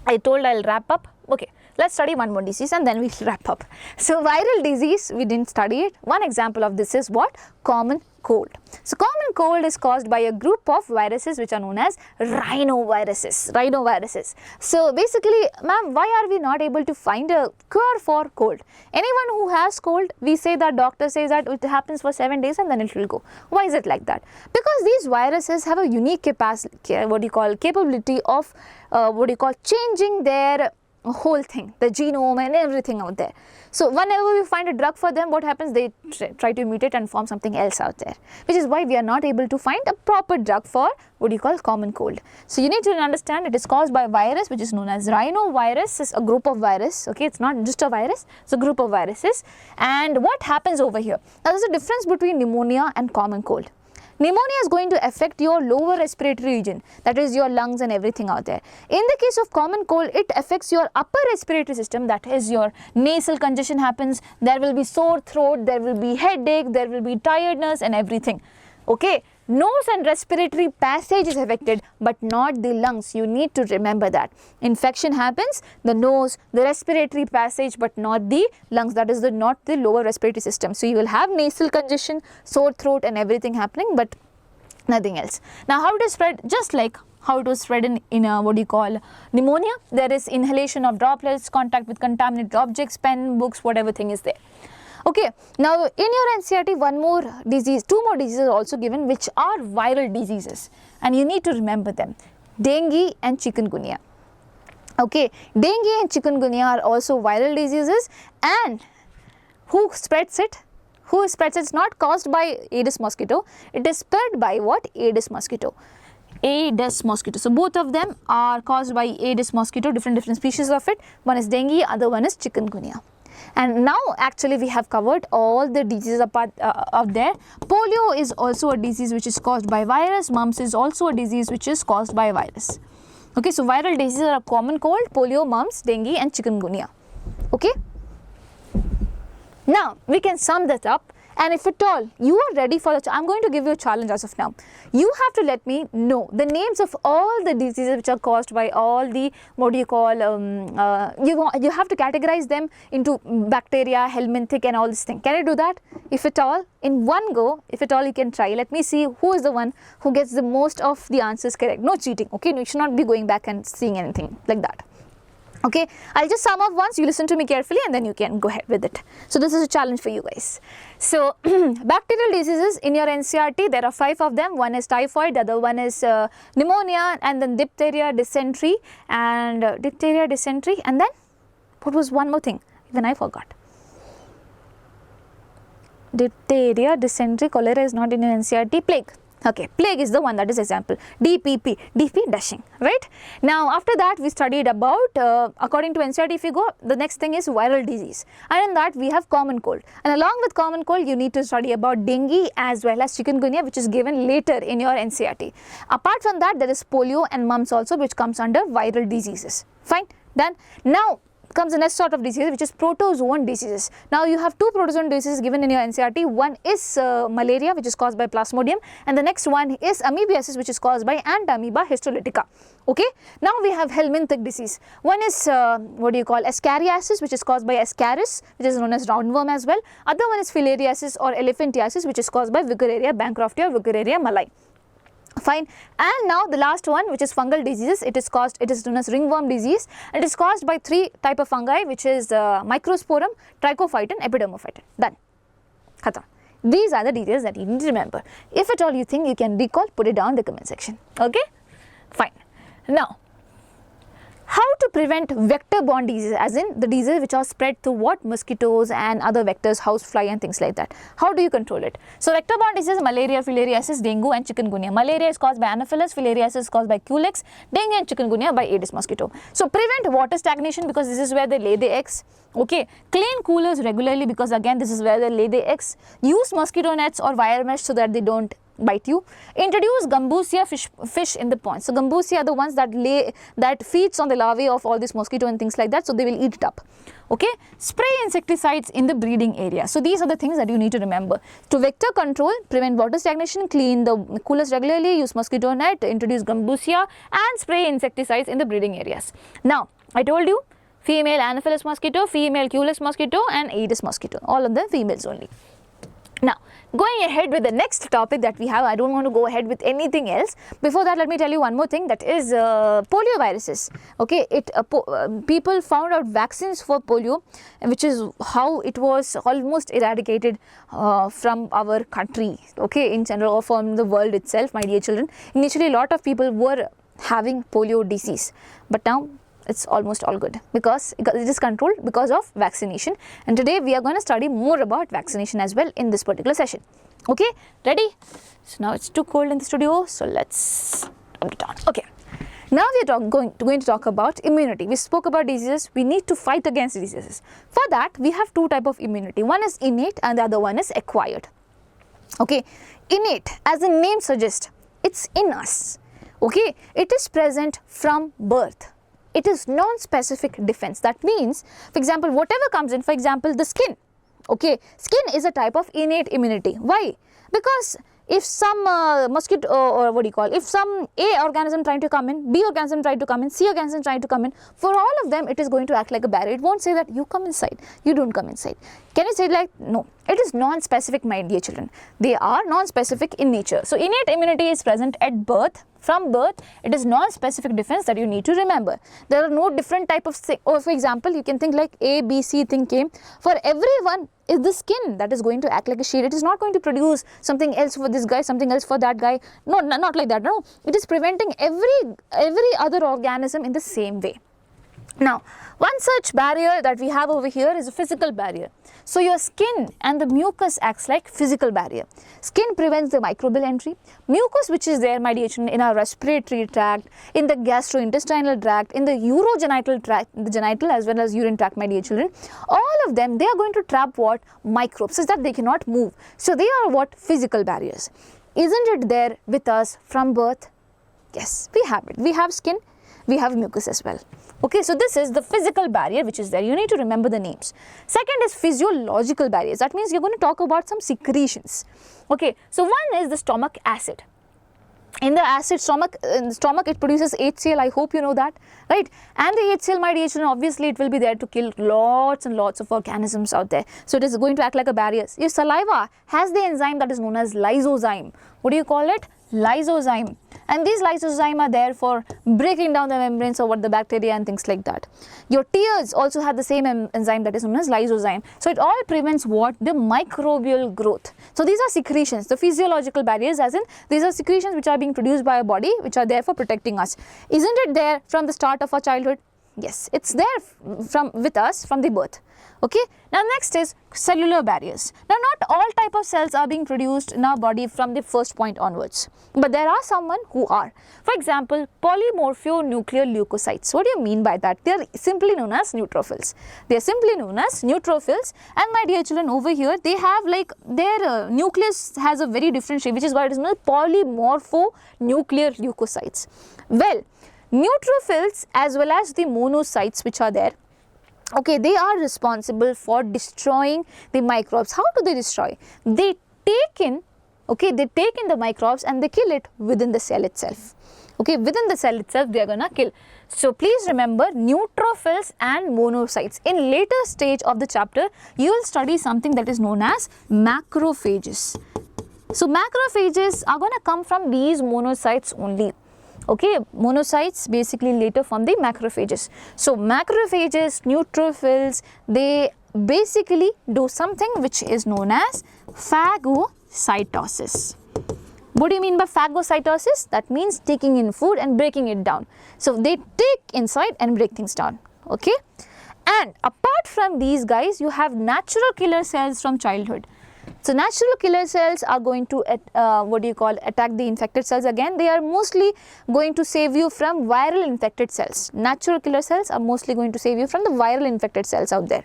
I told I'll wrap up. Okay, let's study one more disease and then we'll wrap up. So viral disease, we didn't study it. One example of this is what? Common cold. So common cold is caused by a group of viruses which are known as rhinoviruses. So basically, ma'am, why are we not able to find a cure for cold? Anyone who has cold, we say that doctor says that it happens for 7 days and then it will go. Why is it like that? Because these viruses have a unique capacity, capability of changing their whole thing, the genome and everything out there. So whenever we find a drug for them, what happens? They try to mutate and form something else out there, which is why we are not able to find a proper drug for common cold. So you need to understand it is caused by a virus which is known as rhinovirus. Is a group of virus. Okay, it's not just a virus, it's a group of viruses. And what happens over here? Now there's a difference between pneumonia and common cold. Pneumonia is going to affect your lower respiratory region, that is your lungs and everything out there. In the case of common cold, it affects your upper respiratory system, that is your nasal congestion happens, there will be sore throat, there will be headache, there will be tiredness and everything. Okay, nose and respiratory passage is affected but not the lungs. You need to remember that. Infection happens, the nose, the respiratory passage but not the lungs, that is not the lower respiratory system. So you will have nasal congestion, sore throat and everything happening but nothing else. Now how it is spread? Just like how it was spread in pneumonia, there is inhalation of droplets, contact with contaminated objects, pen, books, whatever thing is there. Okay, now in your NCERT, two more diseases are also given which are viral diseases and you need to remember them. Dengue and chikungunya. Okay, dengue and chikungunya are also viral diseases, and who spreads it? Who spreads it? It's not caused by Aedes mosquito, it is spread by what? Aedes mosquito. Aedes mosquito. So both of them are caused by Aedes mosquito, different species of it. One is dengue, other one is chikungunya. And now actually we have covered all the diseases out there. Polio is also a disease which is caused by virus. Mumps is also a disease which is caused by virus. Okay, so viral diseases are common cold, polio, mumps, dengue and chikungunya. Okay. Now we can sum that up, and if at all you are ready for the, I am going to give you a challenge as of now. You have to let me know the names of all the diseases which are caused by all the, what do you call, you have to categorize them into bacteria, helminthic and all this thing. Can you do that? If at all, in one go, if at all you can try. Let me see who is the one who gets the most of the answers correct. No cheating, okay? You should not be going back and seeing anything like that. Okay, I'll just sum up once, you listen to me carefully and then you can go ahead with it. So this is a challenge for you guys. So bacterial diseases in your NCERT, there are 5 of them. One is typhoid, the other one is pneumonia, and then diphtheria, dysentery, and and then what was one more thing? Even I forgot. Diphtheria, dysentery, cholera is not in your NCERT, plague. Okay, plague is the one that is example. DPP, DP dashing, right? Now after that we studied about, according to NCERT if you go, the next thing is viral disease, and in that we have common cold, and along with common cold you need to study about dengue as well as chikungunya, which is given later in your NCERT. Apart from that there is polio and mumps also, which comes under viral diseases. Fine, done. Now comes the next sort of disease, which is protozoan diseases. Now you have 2 protozoan diseases given in your NCERT. One is malaria, which is caused by plasmodium, and the next one is amoebiasis, which is caused by Entamoeba histolytica. Okay, now we have helminthic disease. One is what do you call, Ascariasis, which is caused by Ascaris, which is known as roundworm as well. Other one is Filariasis or elephantiasis, which is caused by Vaccination bancroftia or Vaccination malai. Fine, and now the last one, which is fungal diseases. It is known as ringworm disease. It is caused by 3 type of fungi, which is microsporum, trichophyton, epidermophyton. Done. Khatam. These are the details that you need to remember. If at all you think you can recall, put it down in the comment section. Okay, fine. Now, how to prevent vector-borne diseases, as in the diseases which are spread through what? Mosquitoes and other vectors, housefly and things like that. How do you control it? So vector-borne diseases, malaria, filariasis, dengue and chikungunya. Malaria is caused by Anopheles, filariasis is caused by Culex, dengue and chikungunya by Aedes mosquito. So prevent water stagnation, because this is where they lay the eggs. Okay, clean coolers regularly, because again this is where they lay the eggs. Use mosquito nets or wire mesh so that they don't bite you. Introduce Gambusia fish in the pond. So Gambusia are the ones that feeds on the larvae of all this mosquito and things like that, so they will eat it up. Okay, spray insecticides in the breeding area. So these are the things that you need to remember. To vector control, prevent water stagnation, clean the coolers regularly, use mosquito net, introduce Gambusia and spray insecticides in the breeding areas. Now I told you, female Anopheles mosquito, female Culex mosquito and Aedes mosquito, all of them females only. Now, going ahead with the next topic that we have, I don't want to go ahead with anything else. Before that, let me tell you one more thing, that is polioviruses. Okay, people found out vaccines for polio, which is how it was almost eradicated from our country, okay, in general, or from the world itself, my dear children. Initially, a lot of people were having polio disease, but now it's almost all good, because it is controlled because of vaccination. And today we are going to study more about vaccination as well in this particular session. Okay, ready? So now it's too cold in the studio, so let's turn it on. Okay, now we are going to talk about immunity. We spoke about diseases. We need to fight against diseases. For that, we have 2 types of immunity. One is innate and the other one is acquired. Okay, innate, as the name suggests, it's in us. Okay, it is present from birth. It is non-specific defense. That means, for example, whatever comes in, for example, the skin. Okay, skin is a type of innate immunity. Why? Because if some mosquito or what do you call, if some A organism trying to come in, B organism trying to come in, C organism trying to come in, for all of them it is going to act like a barrier. It won't say that you come inside, you don't come inside. Can you say it like, no, it is non-specific, my dear children. They are non-specific in nature. So innate immunity is present at birth. From birth, it is non-specific defense that you need to remember. There are no different type of, or for example, you can think like A, B, C thing came. For everyone, is the skin that is going to act like a shield. It is not going to produce something else for this guy, something else for that guy. No, not like that. No, it is preventing every other organism in the same way. Now, one such barrier that we have over here is a physical barrier. So, your skin and the mucus acts like physical barrier. Skin prevents the microbial entry. Mucus, which is there, my dear children, in our respiratory tract, in the gastrointestinal tract, in the urogenital tract, the genital as well as urine tract, my dear children, all of them, they are going to trap what? Microbes, such that they cannot move. So, they are what? Physical barriers. Isn't it there with us from birth? Yes, we have it. We have skin, we have mucus as well. Okay, so this is the physical barrier which is there. You need to remember the names. Second is physiological barriers. That means you're going to talk about some secretions. Okay, so one is the stomach acid. In the acid stomach, it produces HCl. I hope you know that, right? And the HCl, my dear children, obviously it will be there to kill lots and lots of organisms out there. So it is going to act like a barrier. Your saliva has the enzyme that is known as lysozyme. What do you call it? Lysozyme. And these lysozyme are there for breaking down the membranes of the bacteria and things like that. Your tears also have the same enzyme that is known as lysozyme. So it all prevents what? The microbial growth. So these are secretions, the physiological barriers, as in these are secretions which are being produced by our body, which are there for protecting us. Isn't it there from the start of our childhood? Yes, it's there with us from the birth. Okay. Now next is cellular barriers. Now not all type of cells are being produced in our body from the first point onwards, but there are someone who are. For example, polymorphonuclear leukocytes. What do you mean by that? They are simply known as neutrophils. They are simply known as neutrophils, and my dear children, over here they have like their nucleus has a very different shape, which is why it is known as polymorphonuclear leukocytes. Well, neutrophils as well as the monocytes which are there, okay, they are responsible for destroying the microbes. How do they destroy? They take in, okay, they take in the microbes and they kill it within the cell itself. Okay, within the cell itself they are gonna kill. So please remember neutrophils and monocytes. In later stage of the chapter, you will study something that is known as macrophages. So macrophages are gonna come from these monocytes only. Okay, monocytes basically later form the macrophages. So macrophages, neutrophils, they basically do something which is known as phagocytosis. What do you mean by phagocytosis? That means taking in food and breaking it down. So they take inside and break things down. Okay, and apart from these guys, you have natural killer cells from childhood. So natural killer cells are going to attack the infected cells. Again, they are mostly going to save you from viral infected cells. Natural killer cells are mostly going to save you from the viral infected cells out there.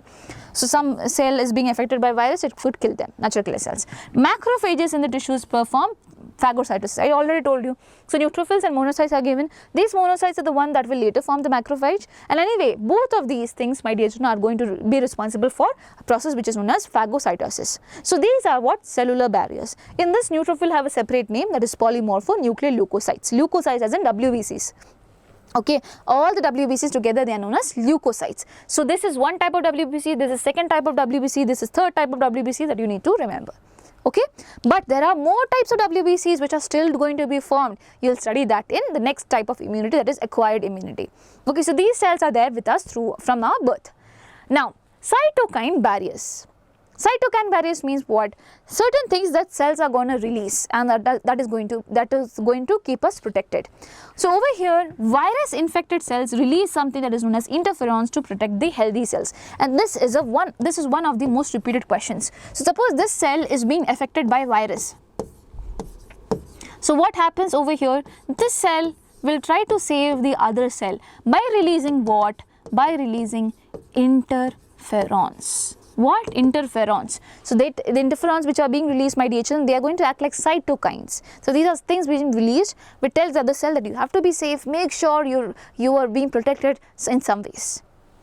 So some cell is being affected by virus, it could kill them, natural killer cells. Macrophages in the tissues perform phagocytosis. I already told you. So neutrophils and monocytes are given. These monocytes are the one that will later form the macrophage. And anyway, both of these things, my dear children, are going to be responsible for a process which is known as phagocytosis. So these are what? Cellular barriers. In this, neutrophil have a separate name, that is polymorphonuclear leukocytes. Leukocytes as in WBCs. Okay, all the WBCs together, they are known as leukocytes. So this is one type of WBC, this is second type of WBC, this is third type of WBC that you need to remember. Okay, but there are more types of WBCs which are still going to be formed. You will study that in the next type of immunity, that is acquired immunity. Okay, so these cells are there with us from our birth. Now, cytokine barriers. Cytokine barriers means what? Certain things that cells are going to release, and that is going to keep us protected. So over here, virus infected cells release something that is known as interferons to protect the healthy cells, and this is one of the most repeated questions. So suppose this cell is being affected by virus. So what happens over here? This cell will try to save the other cell by releasing what? By releasing interferons. What? Interferons. So the interferons which are being released, my dear children, they are going to act like cytokines. So these are things being released which tells the other cell that you have to be safe, make sure you are being protected in some ways.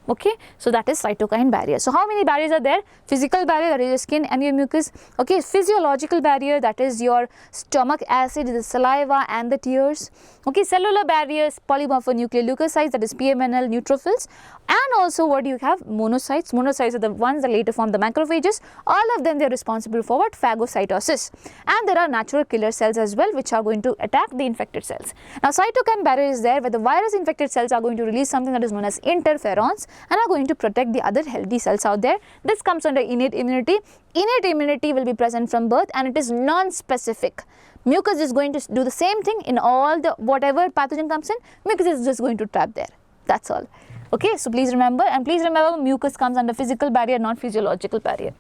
Okay, so that is cytokine barrier. So how many barriers are there? Physical barrier, that is your skin and your mucus. Okay, physiological barrier, that is your stomach acid, the saliva and the tears. Okay, cellular barriers, polymorphonuclear leukocytes, that is PMNL, neutrophils, and also what you have? Monocytes. Monocytes are the ones that later form the macrophages. All of them, they are responsible for what? Phagocytosis. And there are natural killer cells as well, which are going to attack the infected cells. Now cytokine barrier is there where the virus infected cells are going to release something that is known as interferons and are going to protect the other healthy cells out there. This comes under innate immunity. Innate immunity will be present from birth and it is non-specific. Mucus is going to do the same thing in all the whatever pathogen comes in, mucus is just going to trap there. That's all. Okay, so please remember, and please remember mucus comes under physical barrier, not physiological barrier.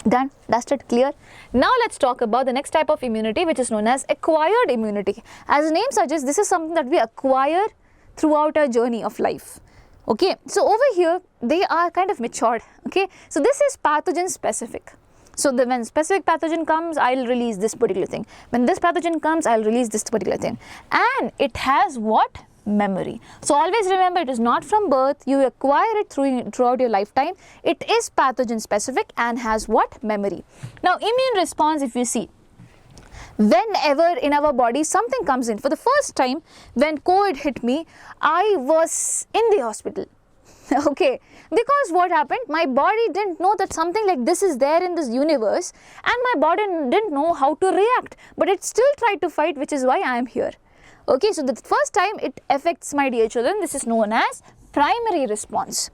Done, dusted, clear. Now let's talk about the next type of immunity, which is known as acquired immunity. As the name suggests, this is something that we acquire throughout our journey of life. Okay, so over here they are kind of matured. Okay, so this is pathogen specific. So when specific pathogen comes, I'll release this particular thing. When this pathogen comes, I'll release this particular thing. And it has what? Memory. So always remember, it is not from birth, you acquire it throughout your lifetime. It is pathogen specific and has what? Memory. Now immune response, if you see, whenever in our body something comes in, for the first time when COVID hit me, I was in the hospital. Okay, because what happened, my body didn't know that something like this is there in this universe, and my body didn't know how to react, but it still tried to fight, which is why I am here. Okay, so the first time it affects, my dear children, this is known as primary response.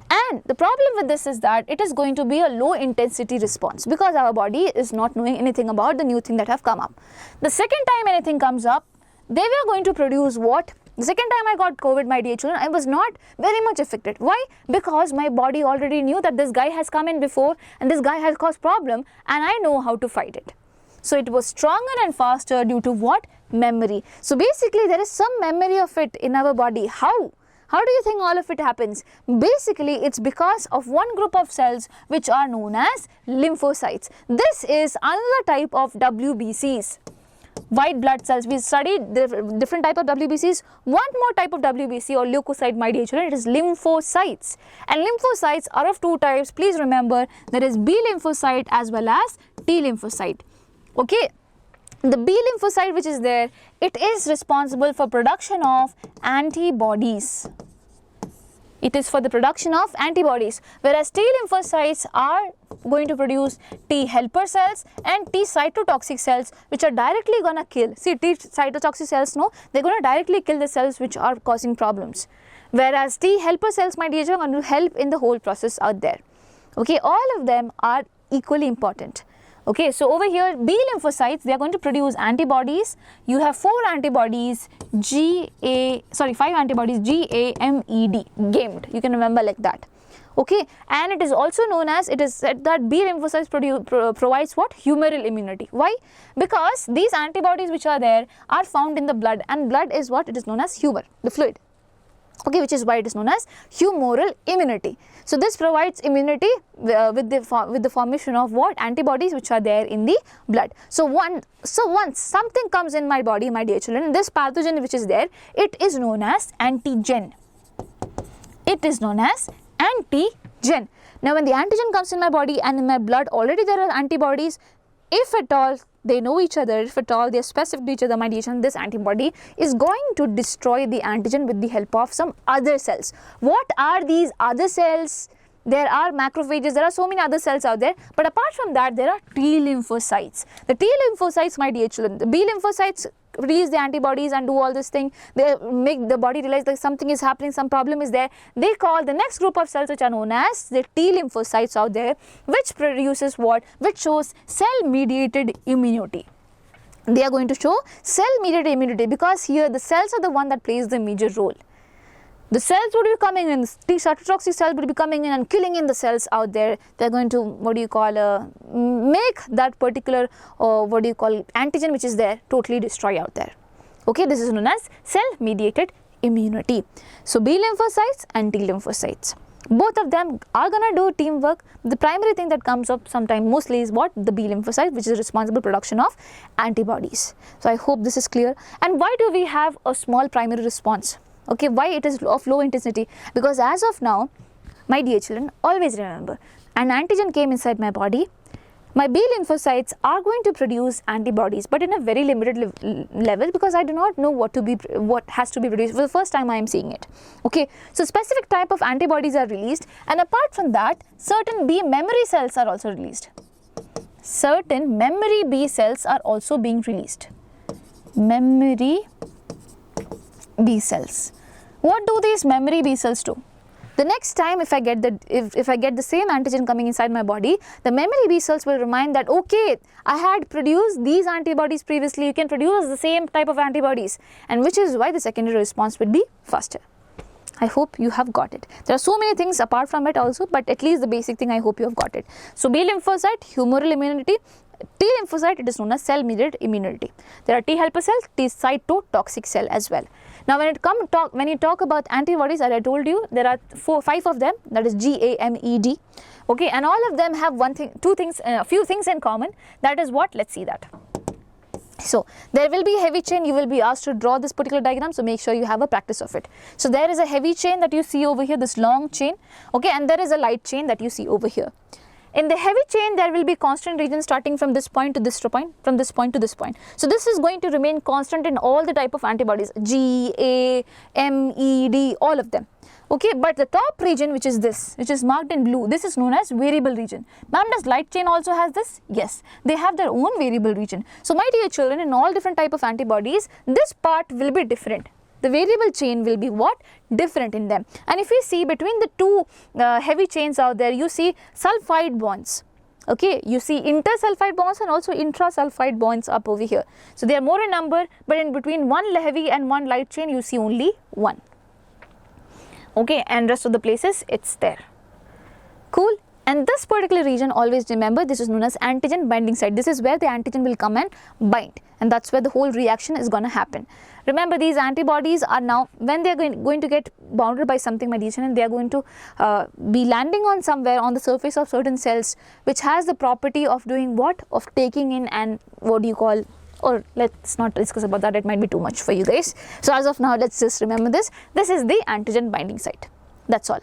And the problem with this is that it is going to be a low intensity response because our body is not knowing anything about the new thing that have come up. The second time anything comes up, they were going to produce what? The second time I got COVID, my dear children, I was not very much affected. Why? Because my body already knew that this guy has come in before and this guy has caused problem, and I know how to fight it. So it was stronger and faster due to what? Memory. So basically there is some memory of it in our body. How? How do you think all of it happens? Basically it's because of one group of cells which are known as lymphocytes. This is another type of WBCs. White blood cells. We studied the different type of WBCs. One more type of WBC or leukocyte, my dear children, it is lymphocytes. And lymphocytes are of two types. Please remember, there is B lymphocyte as well as T lymphocyte. Okay, the B lymphocyte which is there, it is responsible for production of antibodies. It is for the production of antibodies, whereas T lymphocytes are going to produce T helper cells and T cytotoxic cells, which are directly gonna kill. See, T cytotoxic cells, no, they're gonna directly kill the cells which are causing problems. Whereas T helper cells, my dear children, are going to help in the whole process out there. Okay, all of them are equally important. Okay, so over here, B lymphocytes, they are going to produce antibodies. You have 5 antibodies, GAMED, gamed. You can remember like that. Okay, and it is also known as, it is said that B lymphocytes provides what? Humoral immunity. Why? Because these antibodies which are there are found in the blood, and blood is what? It is known as humor, the fluid. Okay, which is why it is known as humoral immunity. So this provides immunity with the formation of what? Antibodies which are there in the blood. So once something comes in my body, my dear children, this pathogen which is there, it is known as antigen. It is known as antigen. Now when the antigen comes in my body and in my blood, already there are antibodies. If at all they know each other, if at all they are specific to each other, my dear children, this antibody is going to destroy the antigen with the help of some other cells. What are these other cells? There are macrophages, there are so many other cells out there, but apart from that, there are T lymphocytes. The T lymphocytes, my dear children, the B lymphocytes release the antibodies and do all this thing. They make the body realize that something is happening, some problem is there. They call the next group of cells which are known as the T lymphocytes out there, which produces what? Which shows cell-mediated immunity. They are going to show cell-mediated immunity because here the cells are the one that plays the major role. The cells would be coming in, T cytotoxic cell would be coming in and killing in the cells out there. They're going to, make that particular, antigen which is there, totally destroy out there. Okay, this is known as cell-mediated immunity. So B lymphocytes and T lymphocytes, both of them are gonna do teamwork. The primary thing that comes up sometime mostly is what? The B lymphocyte, which is responsible production of antibodies. So I hope this is clear. And why do we have a small primary response? Okay, why it is of low intensity? Because as of now, my dear children, always remember, an antigen came inside my body. My B lymphocytes are going to produce antibodies, but in a very limited level, because I do not know what has to be produced. For the first time I am seeing it. Okay, so specific type of antibodies are released, and apart from that, certain B memory cells are also released. Certain memory B cells are also being released. Memory B cells. What do these memory B cells do? The next time if I get the same antigen coming inside my body, the memory B cells will remind that, okay, I had produced these antibodies previously, you can produce the same type of antibodies, and which is why the secondary response will be faster. I hope you have got it. There are so many things apart from it also, but at least the basic thing I hope you have got it. So B lymphocyte, humoral immunity. T lymphocyte, it is known as cell mediated immunity. There are T helper cells, T cytotoxic cell as well. Now when you talk about antibodies, as I told you, there are 5 of them, that is GAMED. Okay, and all of them have a few things in common. That is what? Let's see that. So there will be a heavy chain. You will be asked to draw this particular diagram, so make sure you have a practice of it. So there is a heavy chain that you see over here, this long chain, okay, and there is a light chain that you see over here. In the heavy chain, there will be constant region starting from this point to this point, from this point to this point. So this is going to remain constant in all the type of antibodies, G, A, M, E, D, all of them. Okay, but the top region, which is this, which is marked in blue, this is known as variable region. Ma'am, does light chain also has this? Yes, they have their own variable region. So my dear children, in all different type of antibodies, this part will be different. The variable chain will be what? Different in them. And if we see between the two heavy chains out there, you see sulfide bonds. Okay, you see intersulfide bonds and also intrasulfide bonds up over here. So they are more in number, but in between one heavy and one light chain, you see only one. Okay, and rest of the places, it's there. Cool. And this particular region, always remember, this is known as antigen binding site. This is where the antigen will come and bind, and that's where the whole reaction is going to happen. Remember, these antibodies are now, when they are going to get bounded by something, my dear children, they are going to be landing on somewhere on the surface of certain cells, which has the property of doing what? Of taking in and what do you call, or let's not discuss about that, it might be too much for you guys. So as of now, let's just remember this. This is the antigen binding site. That's all.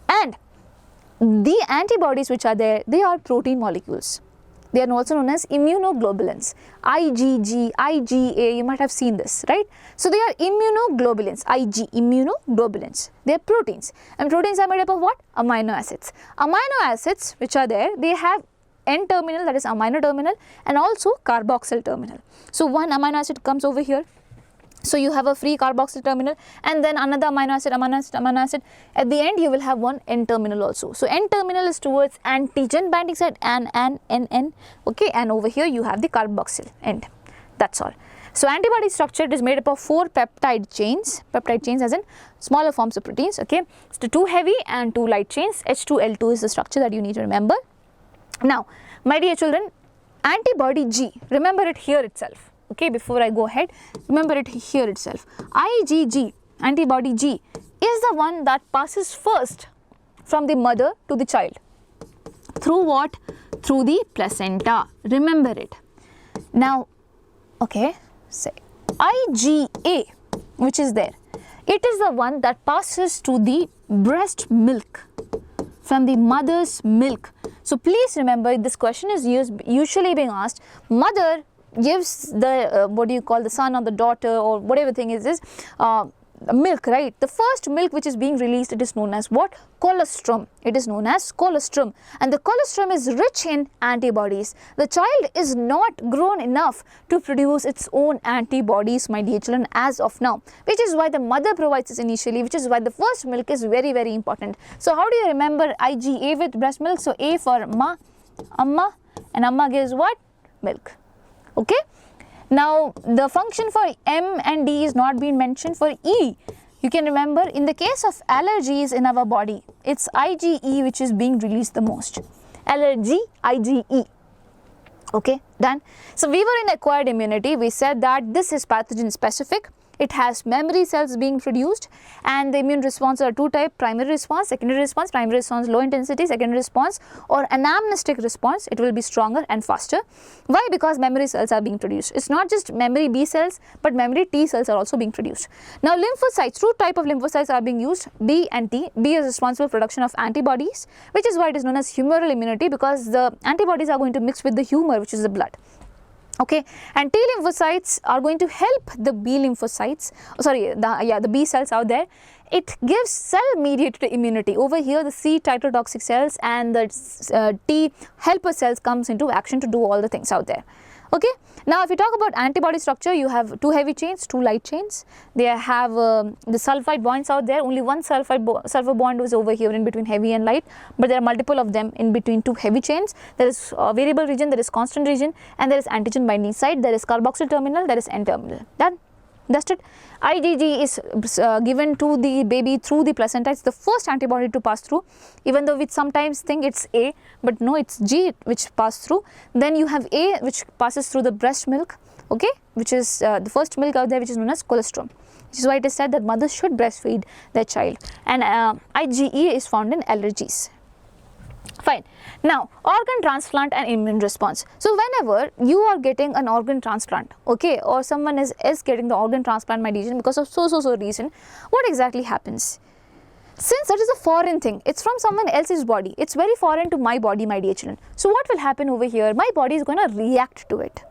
And the antibodies which are there, they are protein molecules. They are also known as immunoglobulins. IgG, IgA, you might have seen this, right? So they are immunoglobulins, IG, immunoglobulins. They are proteins. And proteins are made up of what? Amino acids. Amino acids which are there, they have N-terminal, that is amino terminal, and also carboxyl terminal. So one amino acid comes over here. So you have a free carboxyl terminal, and then another amino acid, amino acid, amino acid. At the end, you will have one N-terminal also. So N-terminal is towards antigen binding site, N, okay, and over here you have the carboxyl end. That's all. So antibody structure, it is made up of 4 peptide chains as in smaller forms of proteins, okay. So 2 heavy and 2 light chains. H2L2 is the structure that you need to remember. Now, my dear children, antibody G, remember it here itself. Okay, before I go ahead, remember it here itself. IgG, antibody G, is the one that passes first from the mother to the child. Through what? Through the placenta. Remember it. Now, okay, say IgA, which is there. It is the one that passes to the breast milk, from the mother's milk. So please remember, this question is usually being asked, mother gives the what do you call, the son or the daughter or whatever thing is this milk, right? The first milk which is being released, it is known as what? Colostrum. It is known as colostrum, and the colostrum is rich in antibodies. The child is not grown enough to produce its own antibodies, my dear children, as of now, which is why the mother provides this initially, which is why the first milk is very, very important. So how do you remember IgA with breast milk? So A for ma, amma, and amma gives what? Milk. Okay. Now the function for M and D is not being mentioned. For E, you can remember, in the case of allergies in our body, it's IgE which is being released the most. Allergy, IgE. Okay, done. So we were in acquired immunity. We said that this is pathogen specific. It has memory cells being produced, and the immune response are 2 types: primary response, secondary response. Primary response low intensity, secondary response or anamnestic response, it will be stronger and faster. Why? Because memory cells are being produced. It's not just memory B cells, but memory T cells are also being produced. Now lymphocytes, 2 types of lymphocytes are being used, B and T. B is responsible for production of antibodies, which is why it is known as humoral immunity, because the antibodies are going to mix with the humor, which is the blood. Okay, and T lymphocytes are going to help the B lymphocytes, the B cells out there. It gives cell mediated immunity. Over here the C cytotoxic cells and the T helper cells comes into action to do all the things out there. Okay, now if you talk about antibody structure, you have 2 heavy chains, 2 light chains. They have the sulfide bonds out there. Only one sulfur bond is over here in between heavy and light, but there are multiple of them in between 2 heavy chains. There is a variable region, there is constant region, and there is antigen binding site, there is carboxyl terminal, there is N terminal. Done. That's it. IgG is given to the baby through the placenta. It's the first antibody to pass through, even though we sometimes think it's A, but no, it's G which pass through. Then you have A which passes through the breast milk, okay, which is the first milk out there, which is known as colostrum, which is why it is said that mothers should breastfeed their child. And IgE is found in allergies. Fine. Now, organ transplant and immune response. So, whenever you are getting an organ transplant, okay, or someone is getting the organ transplant, my dear, because of so reason, what exactly happens? Since that is a foreign thing, it's from someone else's body, it's very foreign to my body, my dear children. So, what will happen over here? My body is going to react to it,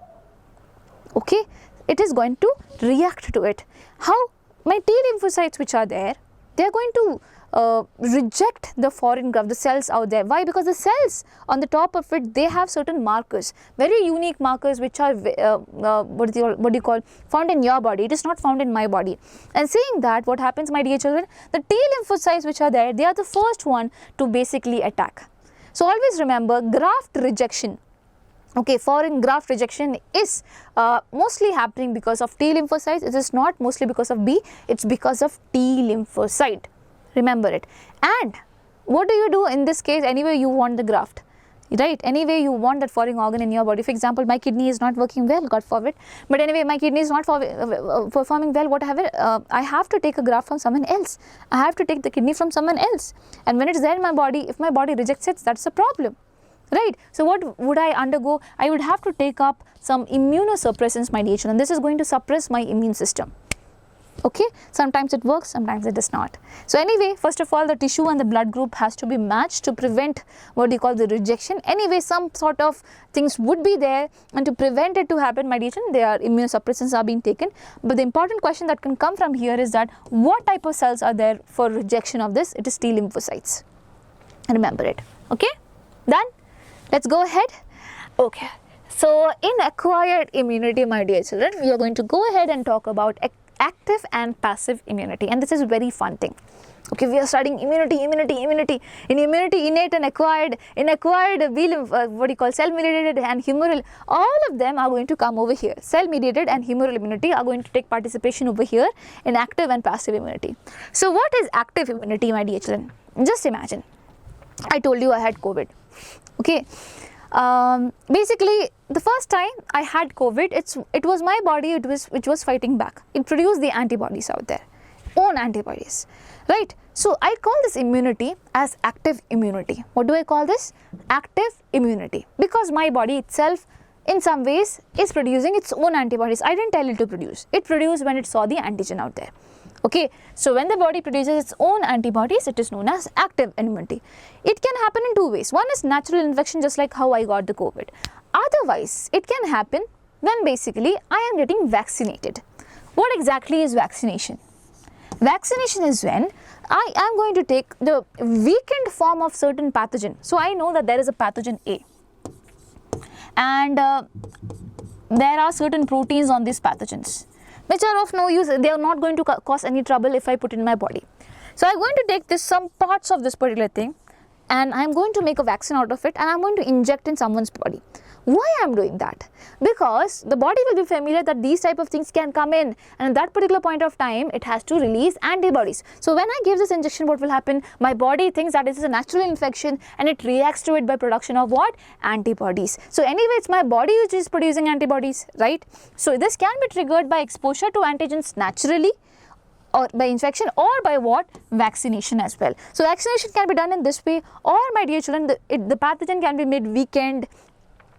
okay, it is going to react to it. How? My T lymphocytes which are there, they are going to reject the foreign graft, the cells out there. Why? Because the cells on the top of it, they have certain markers, very unique markers which are what do you call, found in your body. It is not found in my body. And seeing that, what happens, my dear children, the T lymphocytes which are there, they are the first one to basically attack. So always remember, graft rejection, okay, foreign graft rejection is mostly happening because of T lymphocytes. It is not mostly because of B, it's because of T lymphocyte. Remember it. And what do you do in this case? Anyway, you want the graft, right? Anyway, you want that foreign organ in your body. For example, my kidney is not working well, God forbid. But anyway, my kidney is not performing well, whatever. I have to take a graft from someone else. I have to take the kidney from someone else. And when it's there in my body, if my body rejects it, that's a problem, right? So what would I undergo? I would have to take up some immunosuppressants, my dear children. This is going to suppress my immune system. Okay, sometimes it works, sometimes it does not. So anyway, first of all, the tissue and the blood group has to be matched to prevent what you call the rejection. Anyway, some sort of things would be there, and to prevent it to happen, my dear children, there are immunosuppressants are being taken. But the important question that can come from here is that what type of cells are there for rejection of this? It is T lymphocytes. Remember it. Okay, done? Let's go ahead. Okay, so in acquired immunity, my dear children, we are going to go ahead and talk about active and passive immunity, and this is a very fun thing. Okay, we are studying immunity. In immunity, innate and acquired, what do you call, cell mediated and humoral, all of them are going to come over here. Cell mediated and humoral immunity are going to take participation over here in active and passive immunity. So what is active immunity, my dear children? Just imagine, I told you I had COVID. Okay, basically the first time I had COVID, it was my body which was fighting back. It produced the antibodies out there, own antibodies, right? So I call this immunity as active immunity. What do I call this? Active immunity, because my body itself in some ways is producing its own antibodies. I didn't tell it to produce. It produced when it saw the antigen out there. Okay, so when the body produces its own antibodies, it is known as active immunity. It can happen in two ways. One is natural infection, just like how I got the COVID. Otherwise, it can happen when basically I am getting vaccinated. What exactly is vaccination? Vaccination is when I am going to take the weakened form of certain pathogen. So I know that there is a pathogen A, and there are certain proteins on these pathogens which are of no use. They are not going to cause any trouble if I put in my body. So I am going to take some parts of this particular thing, and I am going to make a vaccine out of it, and I am going to inject in someone's body. Why I am doing that? Because the body will be familiar that these type of things can come in, and at that particular point of time it has to release antibodies. So when I give this injection, what will happen? My body thinks that it is a natural infection and it reacts to it by production of what? Antibodies. So anyway, it's my body which is producing antibodies, right? So this can be triggered by exposure to antigens naturally, or by infection, or by what? Vaccination as well. So vaccination can be done in this way, or my dear children, the pathogen can be made weakened.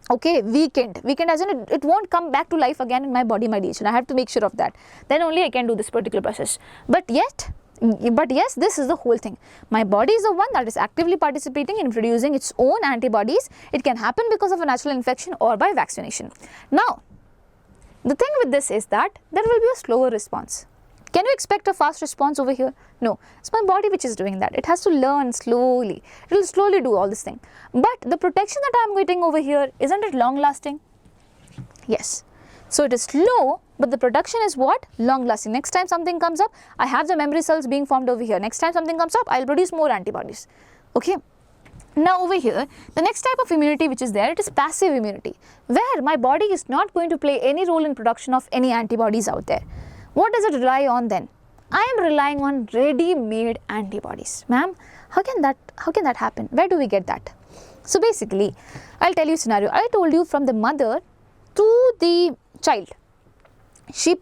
Okay, weakened as in it won't come back to life again in my body, my dear children. I have to make sure of that. Then only I can do this particular process. But yes, this is the whole thing. My body is the one that is actively participating in producing its own antibodies. It can happen because of a natural infection or by vaccination. Now, the thing with this is that there will be a slower response. Can you expect a fast response over here? No, it's my body which is doing that. It has to learn slowly. It will slowly do all this thing. But the protection that I am getting over here, isn't it long lasting? Yes. So it is slow, but the protection is what? Long lasting. Next time something comes up, I have the memory cells being formed over here. Next time something comes up, I will produce more antibodies. Okay. Now over here, the next type of immunity which is there, it is passive immunity, where my body is not going to play any role in production of any antibodies out there. What does it rely on then? I am relying on ready-made antibodies. Ma'am, how can that happen? Where do we get that? So basically, I'll tell you a scenario. I told you from the mother to the child. She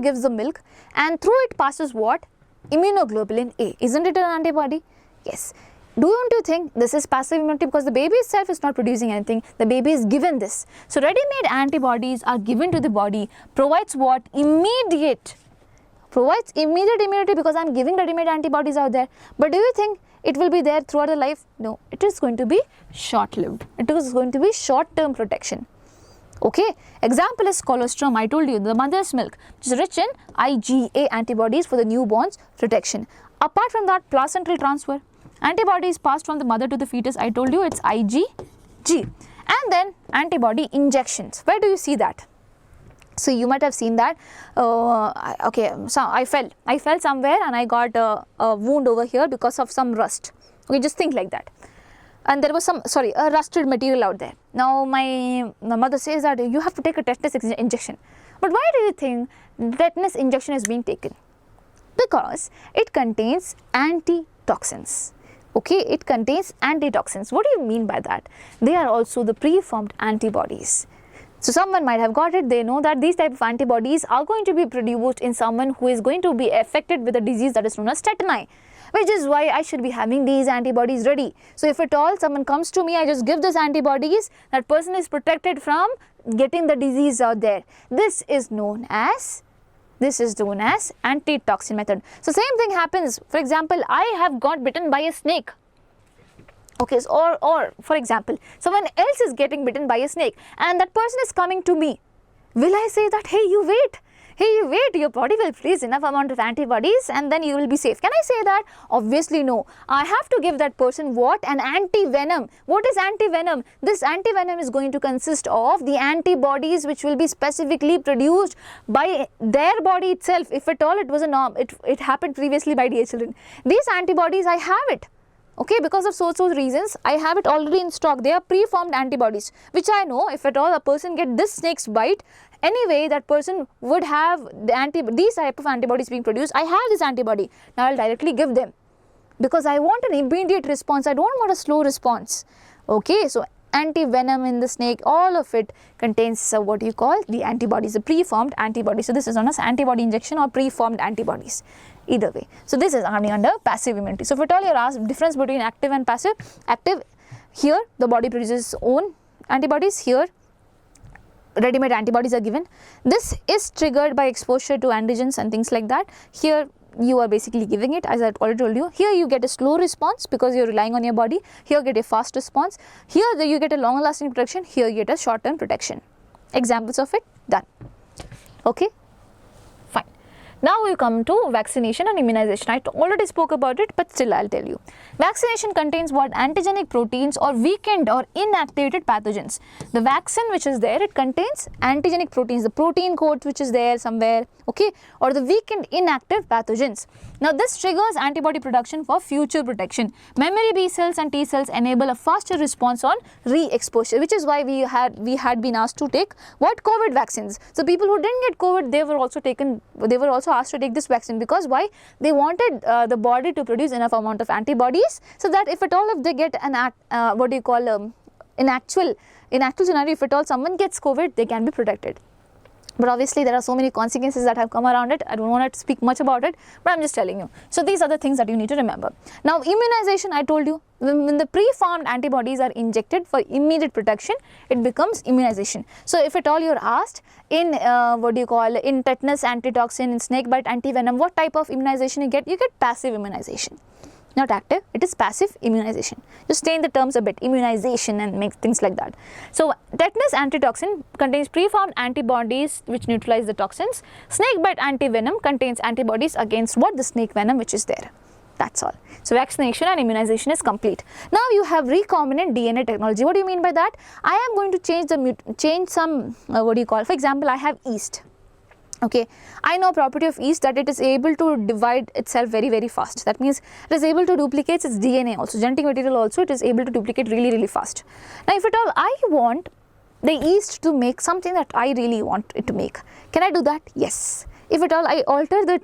gives the milk, and through it passes what? Immunoglobulin A. Isn't it an antibody? Yes. Don't you think this is passive immunity because the baby itself is not producing anything, the baby is given this. So ready-made antibodies are given to the body, provides what? Provides immediate immunity because I am giving ready-made antibodies out there. But do you think it will be there throughout the life? No, it is going to be short-lived. It is going to be short-term protection. Okay, example is colostrum. I told you the mother's milk, which is rich in IgA antibodies for the newborn's protection. Apart from that, placental transfer, antibodies passed from the mother to the fetus. I told you it's IgG. And then antibody injections. Where do you see that? So you might have seen that. Okay, so I fell somewhere and I got a wound over here because of some rust. Okay, just think like that. And there was a rusted material out there. Now my mother says that you have to take a tetanus injection. But why do you think tetanus injection is being taken? Because it contains antitoxins. Okay, it contains antitoxins. What do you mean by that? They are also the preformed antibodies. So someone might have got it, they know that these type of antibodies are going to be produced in someone who is going to be affected with a disease that is known as tetani, which is why I should be having these antibodies ready. So if at all someone comes to me, I just give these antibodies, that person is protected from getting the disease out there. This is known as antitoxin method. So same thing happens. For example, I have got bitten by a snake. Okay, so or for example, someone else is getting bitten by a snake and that person is coming to me. Will I say that, hey, you wait, your body will produce enough amount of antibodies and then you will be safe? Can I say that? Obviously no. I have to give that person what? An anti-venom. What is anti-venom? This anti-venom is going to consist of the antibodies which will be specifically produced by their body itself. If at all it was a norm, it happened previously by dear children. These antibodies, I have it. Okay, because of so reasons, I have it already in stock. They are preformed antibodies, which I know if at all a person get this snake's bite, anyway that person would have these type of antibodies being produced. I have this antibody. Now I'll directly give them because I want an immediate response. I don't want a slow response. Okay, so anti-venom in the snake, all of it contains what you call the antibodies, the preformed antibodies. So this is known as antibody injection or preformed antibodies. Either way. So this is happening under passive immunity. So if at all you're asked difference between active and passive, active, here the body produces its own antibodies, here ready-made antibodies are given. This is triggered by exposure to antigens and things like that. Here you are basically giving it, as I already told you. Here you get a slow response because you're relying on your body. Here you get a fast response. Here you get a longer lasting protection. Here you get a short-term protection. Examples of it, done. Okay. Now we come to vaccination and immunization. I already spoke about it, but still I'll tell you. Vaccination contains what? Antigenic proteins or weakened or inactivated pathogens. The vaccine which is there, it contains antigenic proteins, the protein code which is there somewhere, okay, or the weakened inactive pathogens. Now this triggers antibody production for future protection. Memory B cells and T cells enable a faster response on re-exposure, which is why we had been asked to take what? COVID vaccines. So people who didn't get COVID, they were also asked to take this vaccine because why? They wanted the body to produce enough amount of antibodies so that if at all if they get an in actual scenario, if at all someone gets COVID, they can be protected. But obviously there are so many consequences that have come around it. I don't want to speak much about it, but I'm just telling you. So these are the things that you need to remember. Now immunization, I told you, when the preformed antibodies are injected for immediate protection, it becomes immunization. So if at all you're asked in in tetanus antitoxin, in snakebite antivenom, what type of immunization you get passive immunization. Not active, it is passive immunization. Just change the terms a bit, immunization and make things like that. So tetanus antitoxin contains preformed antibodies which neutralize the toxins. Snakebite antivenom contains antibodies against what? The snake venom which is there. That's all. So vaccination and immunization is complete. Now you have recombinant DNA technology. What do you mean by that? I am going to change some for example, I have yeast. Okay, I know property of yeast that it is able to divide itself very fast. That means it is able to duplicate its DNA also, genetic material also, it is able to duplicate really fast. Now if at all I want the yeast to make something that I really want it to make, can I do that? Yes. if at all I alter the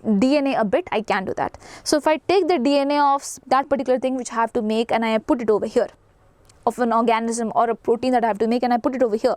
DNA a bit, I can do that. So if I take the DNA of that particular thing which I have to make and I put it over here, of an organism or a protein that I have to make, and I put it over here,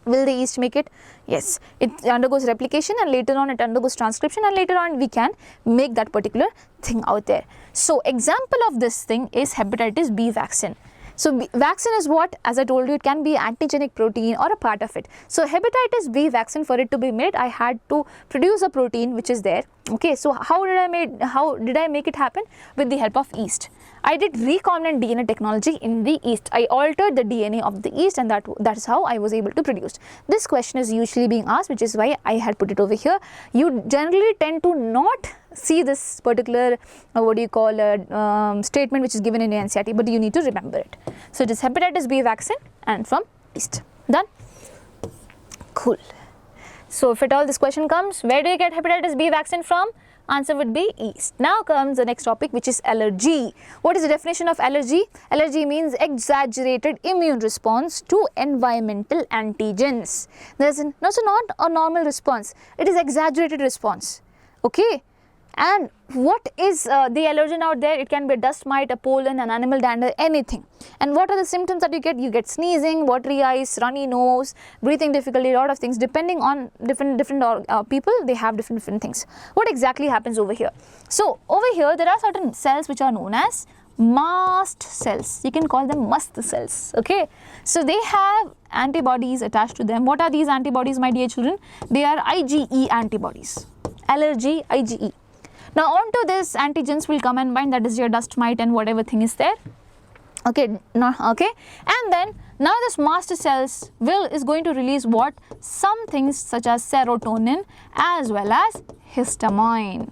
will the yeast make it? Yes, it undergoes replication and later on it undergoes transcription, and later on we can make that particular thing out there. So example of this thing is hepatitis B vaccine. So vaccine is what? As I told you, it can be antigenic protein or a part of it. So hepatitis B vaccine, for it to be made, I had to produce a protein which is there. Okay, so how did I make it happen? With the help of yeast. I did recombinant DNA technology in the yeast. I altered the DNA of the yeast, and that is how I was able to produce. This question is usually being asked, which is why I had put it over here. You generally tend to not see this particular statement which is given in the NCERT, but you need to remember it. So it is hepatitis B vaccine and from yeast. Done? Cool. So if at all this question comes, where do you get hepatitis B vaccine from? Answer would be yeast. Now comes the next topic, which is allergy. What is the definition of allergy? Allergy means exaggerated immune response to environmental antigens. Not a normal response, it is exaggerated response. Okay. And what is the allergen out there? It can be a dust mite, a pollen, an animal dander, anything. And what are the symptoms that you get? You get sneezing, watery eyes, runny nose, breathing difficulty, a lot of things. Depending on different people, they have different things. What exactly happens over here? So over here there are certain cells which are known as mast cells. You can call them mast cells. Okay, so they have antibodies attached to them. What are these antibodies, my dear children? They are IgE antibodies. Allergy, IgE. Now onto this antigens will come and bind, that is your dust mite and whatever thing is there. Okay, and then now this mast cells is going to release what? Some things such as serotonin as well as histamine.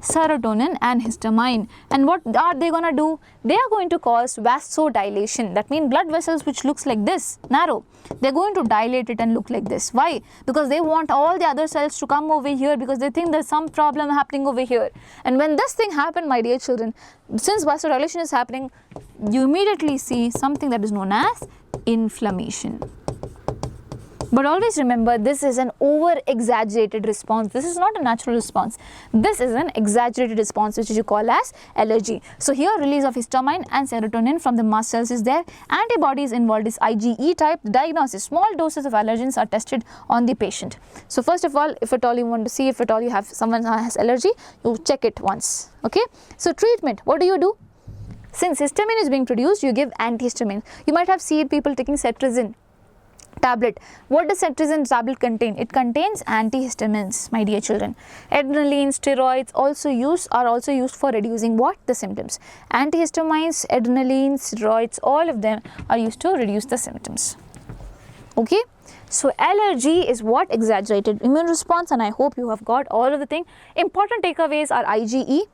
Serotonin and histamine. And what are they going to do? They are going to cause vasodilation. That means blood vessels which looks like this, narrow, they're going to dilate it and look like this. Why? Because they want all the other cells to come over here, because they think there's some problem happening over here. And when this thing happened, my dear children, since vasodilation is happening, you immediately see something that is known as inflammation. But always remember, this is an over-exaggerated response. This is not a natural response. This is an exaggerated response, which you call as allergy. So here, release of histamine and serotonin from the mast cells is there. Antibodies involved is IgE type. Diagnosis: small doses of allergens are tested on the patient. So first of all, if at all you want to see if at all you have someone who has allergy, you check it once. Okay. So treatment, what do? Since histamine is being produced, you give antihistamine. You might have seen people taking cetirizine tablet. What does cetirizine tablet contain? It contains antihistamines, my dear children. Adrenaline, steroids are also used for reducing what? The symptoms. Antihistamines, adrenaline, steroids, all of them are used to reduce the symptoms. Okay. So allergy is what? Exaggerated immune response, and I hope you have got all of the thing. Important takeaways are IgE.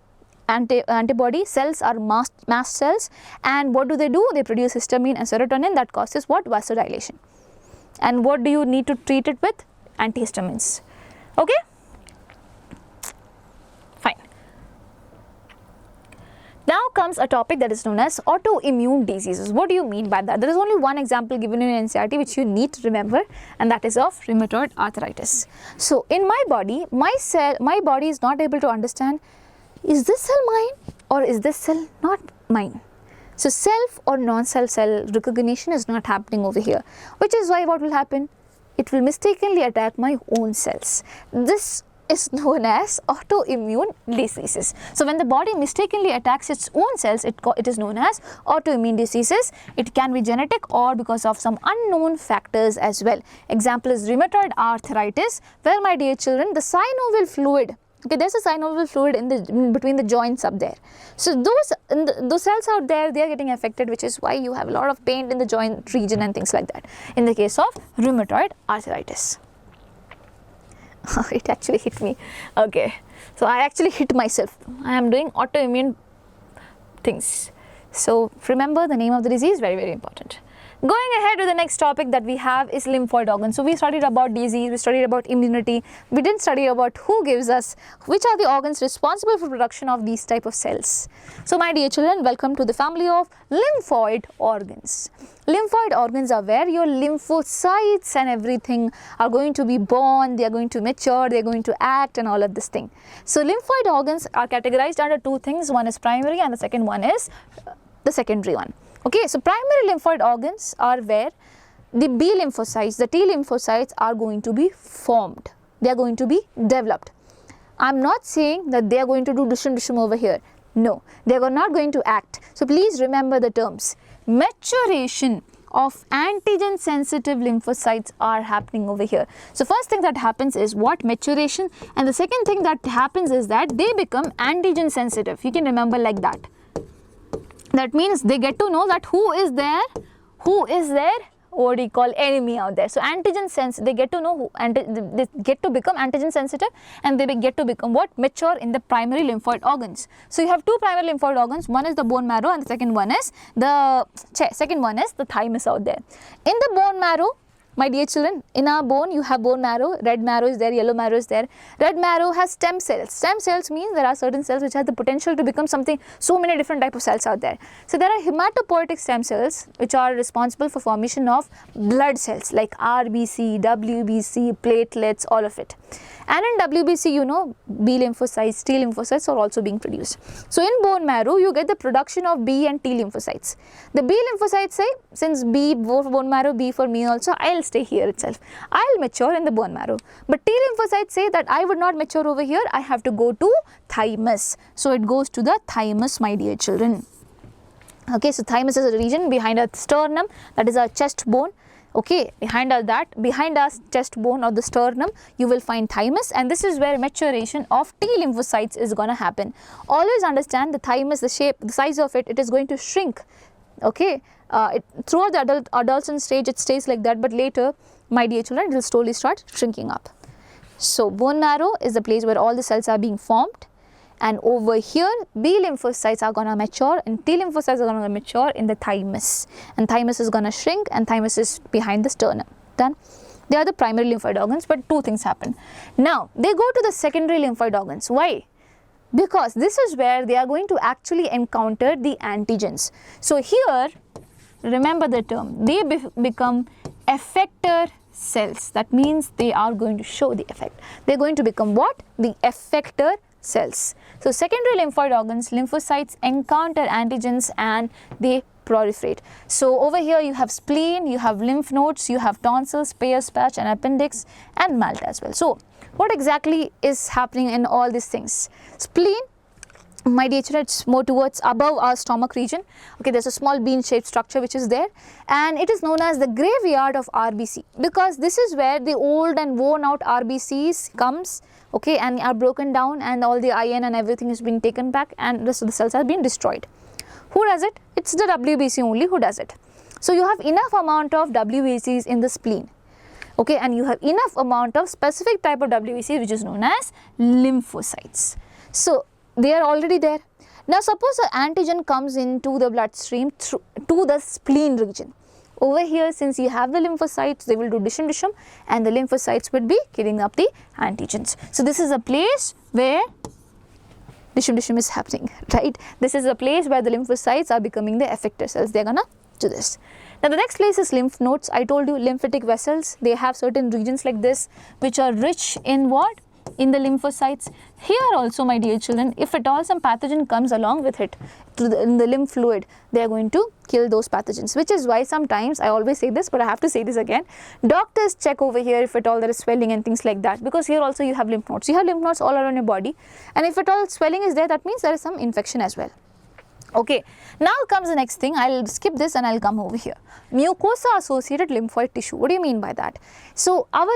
Antibody cells are mast cells, and what do? They produce histamine and serotonin that causes what? Vasodilation. And what do you need to treat it with? Antihistamines. Okay? Fine. Now comes a topic that is known as autoimmune diseases. What do you mean by that? There is only one example given in NCERT which you need to remember, and that is of rheumatoid arthritis. So in my body, my body is not able to understand, is this cell mine or is this cell not mine? So self or non-self cell recognition is not happening over here, which is why what will happen? It will mistakenly attack my own cells. This is known as autoimmune diseases. So when the body mistakenly attacks its own cells, it is known as autoimmune diseases. It can be genetic or because of some unknown factors as well. Example is rheumatoid arthritis, where, my dear children, the synovial fluid, okay, there's a synovial fluid in between the joints up there. So those cells out there, they are getting affected, which is why you have a lot of pain in the joint region and things like that in the case of rheumatoid arthritis. It actually hit me. Okay, so I actually hit myself. I am doing autoimmune things. So remember the name of the disease, very, very important. Going ahead with the next topic that we have is lymphoid organs. So we studied about disease, we studied about immunity, we didn't study about which are the organs responsible for production of these type of cells. So my dear children, welcome to the family of lymphoid organs. Lymphoid organs are where your lymphocytes and everything are going to be born, they are going to mature, they are going to act and all of this thing. So lymphoid organs are categorized under two things, one is primary and the second one is the secondary one. Okay, so primary lymphoid organs are where the B lymphocytes, the T lymphocytes are going to be formed. They are going to be developed. I am not saying that they are going to do dishum over here. No, they are not going to act. So please remember the terms. Maturation of antigen sensitive lymphocytes are happening over here. So first thing that happens is what? Maturation. And the second thing that happens is that they become antigen sensitive. You can remember like that. That means they get to know that who is their what do you call enemy out there. So antigen sense, they get to know who, and they get to become antigen sensitive, and they get to become what? Mature in the primary lymphoid organs. So you have two primary lymphoid organs, one is the bone marrow and the second one is the thymus out there. In the bone marrow, my dear children, in our bone you have bone marrow, red marrow is there, yellow marrow is there. Red marrow has stem cells. Stem cells means there are certain cells which have the potential to become something, so many different type of cells out there. So there are hematopoietic stem cells which are responsible for formation of blood cells like RBC, WBC, platelets, all of it. And in WBC, you know, B lymphocytes, T lymphocytes are also being produced. So in bone marrow, you get the production of B and T lymphocytes. The B lymphocytes say, since B for bone marrow, B for me also, I'll stay here itself. I'll mature in the bone marrow. But T lymphocytes say that I would not mature over here, I have to go to thymus. So it goes to the thymus, my dear children. Okay, so thymus is a region behind our sternum, that is our chest bone. Okay, behind our chest bone or the sternum, you will find thymus, and this is where maturation of T lymphocytes is going to happen. Always understand the thymus, the shape, the size of it, it is going to shrink. Okay, throughout the adolescent stage, it stays like that, but later, my dear children, it will slowly start shrinking up. So bone marrow is the place where all the cells are being formed. And over here, B lymphocytes are going to mature and T lymphocytes are going to mature in the thymus. And thymus is going to shrink and thymus is behind the sternum. Done? They are the primary lymphoid organs, but two things happen. Now, they go to the secondary lymphoid organs. Why? Because this is where they are going to actually encounter the antigens. So here, remember the term, they become effector cells. That means they are going to show the effect. They are going to become what? The effector cells. So secondary lymphoid organs, lymphocytes encounter antigens and they proliferate. So over here you have spleen, you have lymph nodes, you have tonsils, Peyer's patch and appendix and malt as well. So what exactly is happening in all these things? Spleen, my dear children, it's more towards above our stomach region. Okay, there's a small bean shaped structure which is there, and it is known as the graveyard of RBC, because this is where the old and worn out RBCs comes, okay, and are broken down and all the iron and everything is being taken back and the rest of the cells are being destroyed. Who does it? It's the WBC only who does it. So you have enough amount of WBCs in the spleen, okay, and you have enough amount of specific type of WBC which is known as lymphocytes. So they are already there. Now suppose an antigen comes into the bloodstream to the spleen region. Over here, since you have the lymphocytes, they will do dishum and the lymphocytes would be killing up the antigens. So this is a place where dishum is happening, right? This is a place where the lymphocytes are becoming the effector cells. They are gonna do this. Now the next place is lymph nodes. I told you lymphatic vessels, they have certain regions like this which are rich in what? In the lymphocytes. Here also, my dear children, if at all some pathogen comes along with it in the lymph fluid, they are going to kill those pathogens, which is why sometimes, I always say this but I have to say this again, doctors check over here if at all there is swelling and things like that, because here also you have lymph nodes. You have lymph nodes all around your body, and if at all swelling is there, that means there is some infection as well. Okay, now comes the next thing. I'll skip this and I'll come over here. Mucosa associated lymphoid tissue. What do you mean by that? So our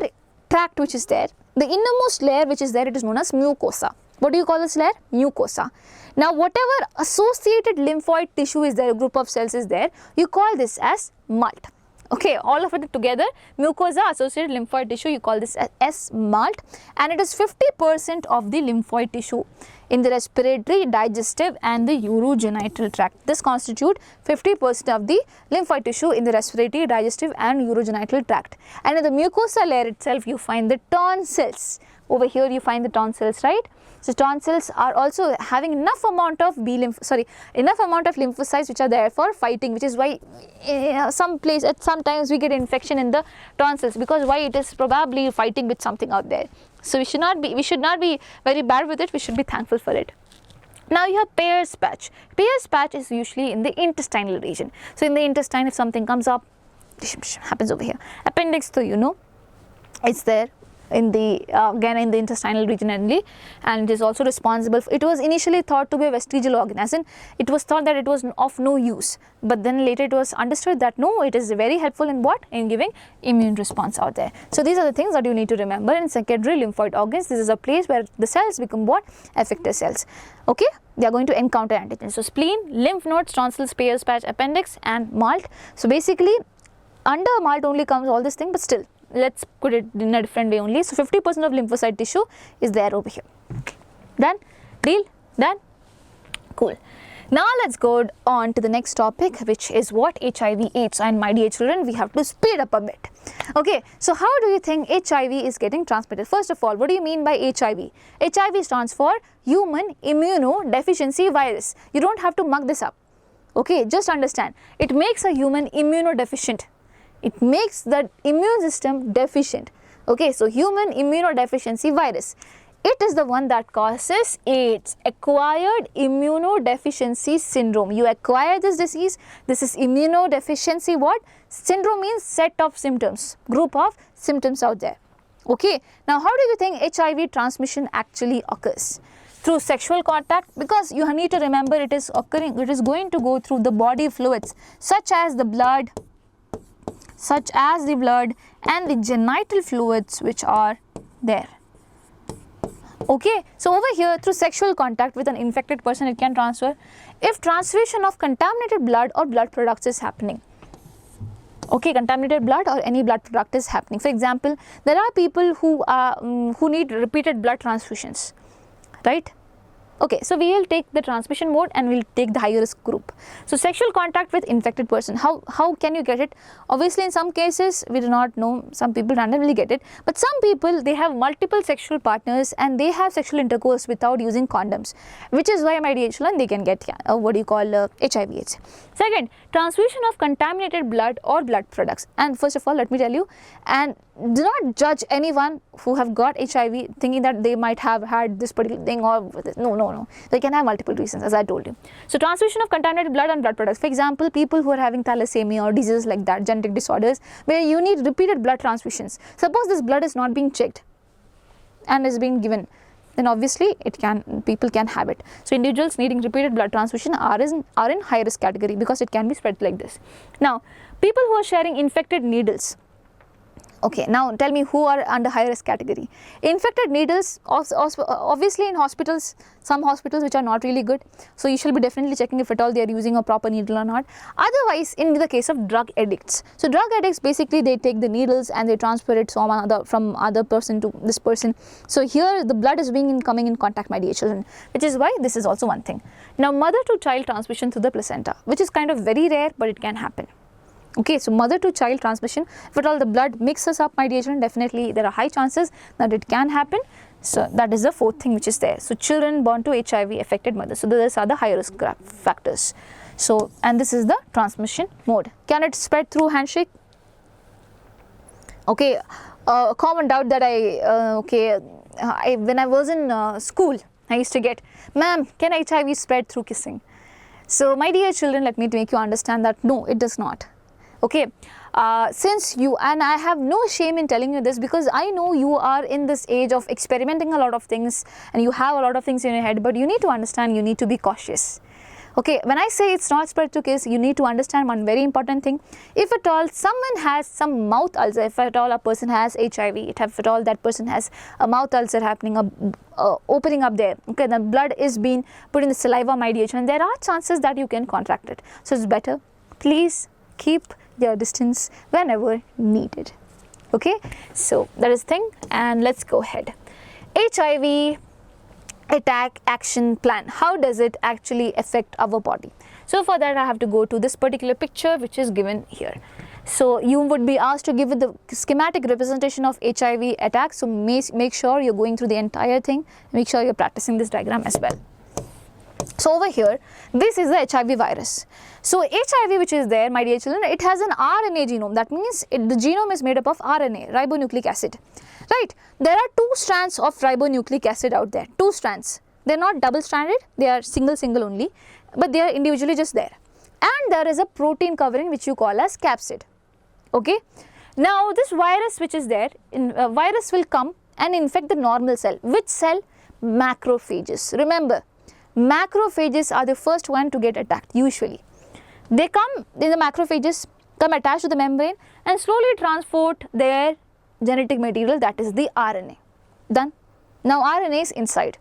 tract which is there, the innermost layer which is there, it is known as mucosa. What do you call this layer? Mucosa. Now whatever associated lymphoid tissue is there, a group of cells is there, you call this as malt. Okay, all of it together, mucosa associated lymphoid tissue, you call this as SMALT, and it is 50% of the lymphoid tissue in the respiratory, digestive and the urogenital tract. This constitute 50% of the lymphoid tissue in the respiratory, digestive and urogenital tract. And in the mucosa layer itself, you find the tonsils. Over here you find the tonsils, right? So tonsils are also having enough amount of lymphocytes which are there for fighting, which is why sometimes we get infection in the tonsils, because why? It is probably fighting with something out there. So we should not be very bad with it, we should be thankful for it. Now you have Peyer's patch. Peyer's patch is usually in the intestinal region. So in the intestine, if something comes up, happens over here. Appendix, so you know, it's there in the again in the intestinal region only, and it is also responsible for, it was initially thought to be a vestigial organ, as in it was thought that it was of no use, but then later it was understood that no, it is very helpful in what? In giving immune response out there. So these are the things that you need to remember. In secondary lymphoid organs, this is a place where the cells become what? Effector cells. Okay, they are going to encounter antigens. So spleen, lymph nodes, tonsils, Peyer's patch, appendix and MALT. So basically under MALT only comes all this thing, but still let's put it in a different way only. So 50% of lymphocyte tissue is there over here. Done? Deal? Done? Cool. Now let's go on to the next topic, which is what? HIV AIDS. And my dear children, we have to speed up a bit. Okay, so how do you think HIV is getting transmitted? First of all, what do you mean by HIV? HIV stands for Human Immunodeficiency Virus. You don't have to mug this up. Okay, just understand. It makes a human immunodeficient. It makes the immune system deficient. Okay, so human immunodeficiency virus. It is the one that causes AIDS, acquired immunodeficiency syndrome. You acquire this disease. This is immunodeficiency what? Syndrome means set of symptoms, group of symptoms out there. Okay, now how do you think HIV transmission actually occurs? Through sexual contact, because you need to remember it is going to go through the body fluids such as the blood and the genital fluids which are there. Okay, so over here through sexual contact with an infected person it can transfer if transfusion of contaminated blood or blood products is happening. Okay, contaminated blood or any blood product is happening. For example, there are people who need repeated blood transfusions, right? Okay, so we will take the transmission mode and we will take the high risk group. So sexual contact with infected person, how can you get it? Obviously in some cases we do not know, some people randomly get it, but some people they have multiple sexual partners and they have sexual intercourse without using condoms, which is why my dear children they can get HIV AIDS. Second, transfusion of contaminated blood or blood products. And first of all let me tell you, and do not judge anyone who have got HIV thinking that they might have had this particular thing or no, they can have multiple reasons as I told you. So transfusion of contaminated blood and blood products, for example people who are having thalassemia or diseases like that, genetic disorders where you need repeated blood transfusions. Suppose this blood is not being checked and is being given, then obviously people can have it. So individuals needing repeated blood transfusion are in high risk category because it can be spread like this. Now people who are sharing infected needles. Okay, now tell me who are under high risk category. Infected needles, obviously in hospitals, some hospitals which are not really good. So you shall be definitely checking if at all they are using a proper needle or not. Otherwise, in the case of drug addicts. So drug addicts basically they take the needles and they transfer it from other person to this person. So here the blood is coming in contact, my dear children, which is why this is also one thing. Now mother to child transmission through the placenta, which is kind of very rare but it can happen. Okay, so mother to child transmission, if at all the blood mixes up, my dear children, definitely there are high chances that it can happen. So that is the fourth thing which is there. So children born to HIV affected mothers. So these are the high risk factors. So, and this is the transmission mode. Can it spread through handshake? Okay, a common doubt that when I was in school, I used to get, ma'am, can HIV spread through kissing? So my dear children, let me make you understand that no, it does not. Okay, since you, and I have no shame in telling you this because I know you are in this age of experimenting a lot of things and you have a lot of things in your head, but you need to understand, you need to be cautious. Okay, when I say it's not spread to kiss, you need to understand one very important thing. If at all someone has some mouth ulcer, if at all a person has HIV, if at all that person has a mouth ulcer happening, opening up there, okay, the blood is being put in the saliva, my dear children, there are chances that you can contract it. So it's better, please keep their distance whenever needed. Okay, so that is the thing, and let's go ahead. HIV attack action plan. How does it actually affect our body? So for that I have to go to this particular picture which is given here. So you would be asked to give it the schematic representation of HIV attack. So make sure you're going through the entire thing. Make sure you're practicing this diagram as well. So over here, this is the HIV virus. So HIV which is there, my dear children, it has an RNA genome. That means the genome is made up of RNA, ribonucleic acid. Right? There are 2 strands of ribonucleic acid out there. 2 strands. They are not double stranded. They are single only. But they are individually just there. And there is a protein covering which you call as capsid. Okay. Now this virus which is there, virus will come and infect the normal cell. Which cell? Macrophages. Remember, macrophages are the first one to get attacked usually. They come in the macrophages, come attached to the membrane and slowly transport their genetic material, that is the RNA. Done. Now RNA is inside.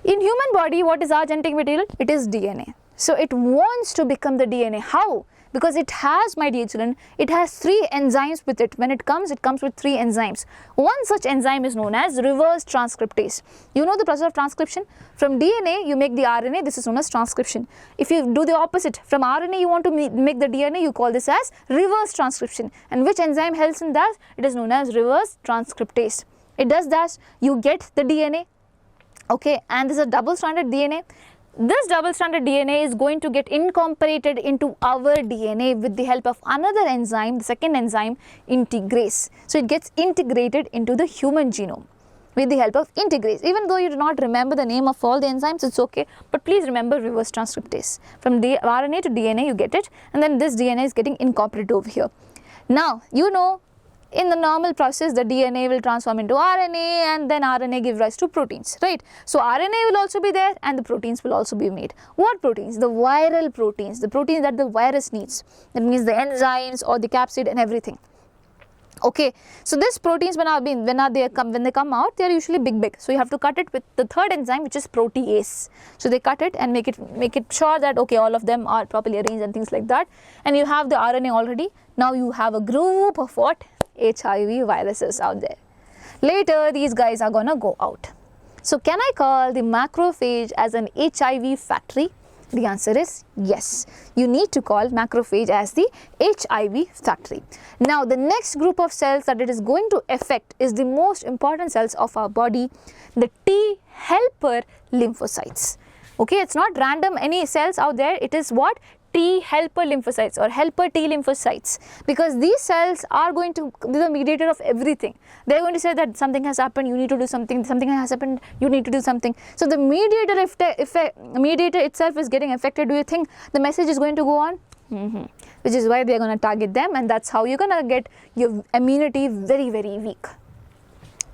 In human body, what is our genetic material? It is DNA. So it wants to become the DNA. How? Because it has, my dear children, it has 3 enzymes with it. When it comes with 3 enzymes. One such enzyme is known as reverse transcriptase. You know the process of transcription? From DNA, you make the RNA, this is known as transcription. If you do the opposite, from RNA you want to make the DNA, you call this as reverse transcription. And which enzyme helps in that? It is known as reverse transcriptase. It does that, you get the DNA, okay, and this is a double-stranded DNA. This double-stranded DNA is going to get incorporated into our DNA with the help of another enzyme, the second enzyme, integrase. So it gets integrated into the human genome with the help of integrase. Even though you do not remember the name of all the enzymes, it's okay, but please remember reverse transcriptase. From RNA to DNA you get it, and then this DNA is getting incorporated over here. Now, you know, in the normal process, the DNA will transform into RNA and then RNA give rise to proteins, right? So RNA will also be there and the proteins will also be made. What proteins? The viral proteins, the proteins that the virus needs. That means the enzymes or the capsid and everything. Okay, so these proteins when they come out, they are usually big. So you have to cut it with the third enzyme, which is protease. So they cut it and make it sure that okay, all of them are properly arranged and things like that. And you have the RNA already. Now you have a group of what? HIV viruses out there. Later these guys are gonna go out. So can I call the macrophage as an HIV factory? The answer is yes. You need to call macrophage as the HIV factory. Now the next group of cells that it is going to affect is the most important cells of our body, the T helper lymphocytes. Okay, it's not random any cells out there, it is what? T helper lymphocytes or helper T lymphocytes, because these cells are going to be the mediator of everything. They are going to say that something has happened, you need to do something, something has happened, you need to do something. So the mediator, if a mediator itself is getting affected, do you think the message is going to go on? Which is why they are going to target them, and that's how you're going to get your immunity very, very weak.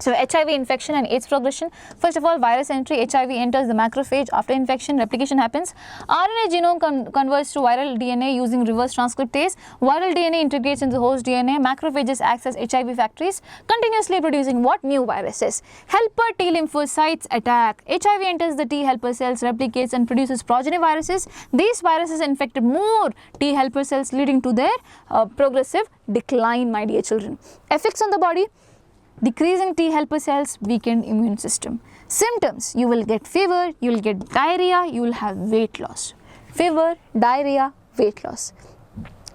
So HIV infection and AIDS progression. First of all, virus entry, HIV enters the macrophage. After infection, replication happens. RNA genome converts to viral DNA using reverse transcriptase. Viral DNA integrates into the host DNA. Macrophages acts as HIV factories, continuously producing what? New viruses. Helper T lymphocytes attack. HIV enters the T helper cells, replicates and produces progeny viruses. These viruses infected more T helper cells, leading to their progressive decline, my dear children. Effects on the body. Decreasing T helper cells, weakened immune system. Symptoms, you will get fever, you will get diarrhea, you will have weight loss. Fever, diarrhea, weight loss.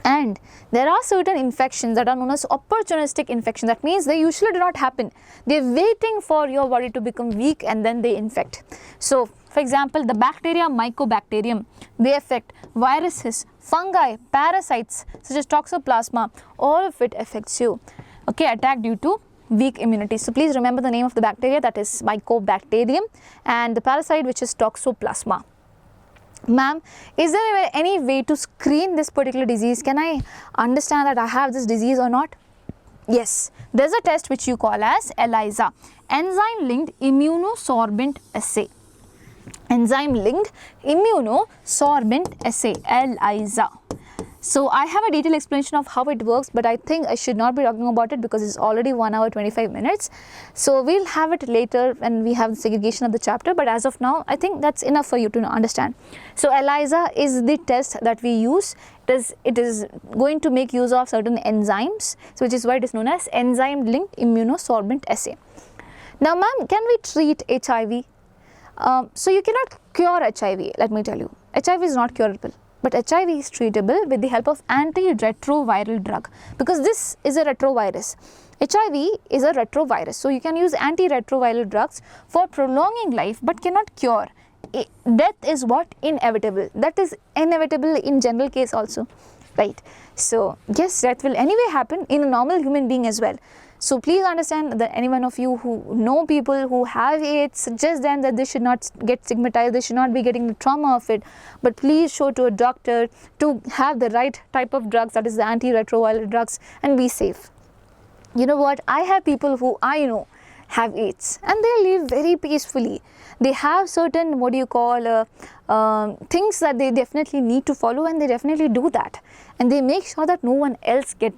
And there are certain infections that are known as opportunistic infection. That means they usually do not happen. They are waiting for your body to become weak and then they infect. So, for example, the bacteria Mycobacterium, they affect viruses, fungi, parasites such as Toxoplasma. All of it affects you. Okay, attack due to weak immunity. So please remember the name of the bacteria, that is Mycobacterium, and the parasite which is Toxoplasma. Ma'am, is there any way to screen this particular disease? Can I understand that I have this disease or not? Yes, there's a test which you call as ELISA, enzyme linked immunosorbent assay. Enzyme linked immunosorbent assay, ELISA. So I have a detailed explanation of how it works, but I think I should not be talking about it because it's already 1 hour 25 minutes. So we'll have it later when we have the segregation of the chapter, but as of now I think that's enough for you to understand. So ELISA is the test that we use. It is going to make use of certain enzymes, so which is why it is known as enzyme linked immunosorbent assay. Now ma'am, can we treat HIV? So you cannot cure HIV, let me tell you. HIV is not curable. But HIV is treatable with the help of antiretroviral drug, because this is a retrovirus. HIV is a retrovirus, so you can use antiretroviral drugs for prolonging life but cannot cure. Death is what? Inevitable. That is inevitable in general case also, right? So yes, death will anyway happen in a normal human being as well. So please understand that any one of you who know people who have AIDS, suggest them that they should not get stigmatized, they should not be getting the trauma of it, but please show to a doctor to have the right type of drugs, that is the antiretroviral drugs, and be safe. You know what, I have people who I know have AIDS and they live very peacefully. They have certain things that they definitely need to follow, and they definitely do that, and they make sure that no one else get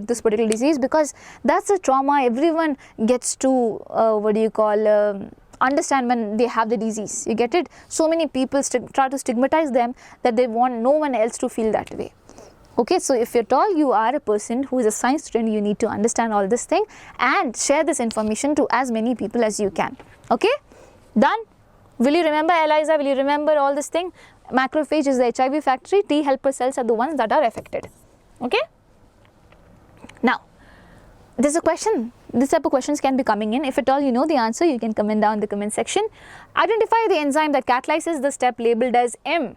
this particular disease, because that's a trauma everyone gets to understand when they have the disease. You get it? So many people try to stigmatize them that they want no one else to feel that way. Okay, so if at all you are a person who is a science student, you need to understand all this thing and share this information to as many people as you can. Okay, done? Will you remember ELISA? Will you remember all this thing? Macrophage is the HIV factory, T helper cells are the ones that are affected. Okay, now this is a question. This type of questions can be coming in. If at all you know the answer, you can comment down in the comment section. Identify the enzyme that catalyzes the step labeled as M.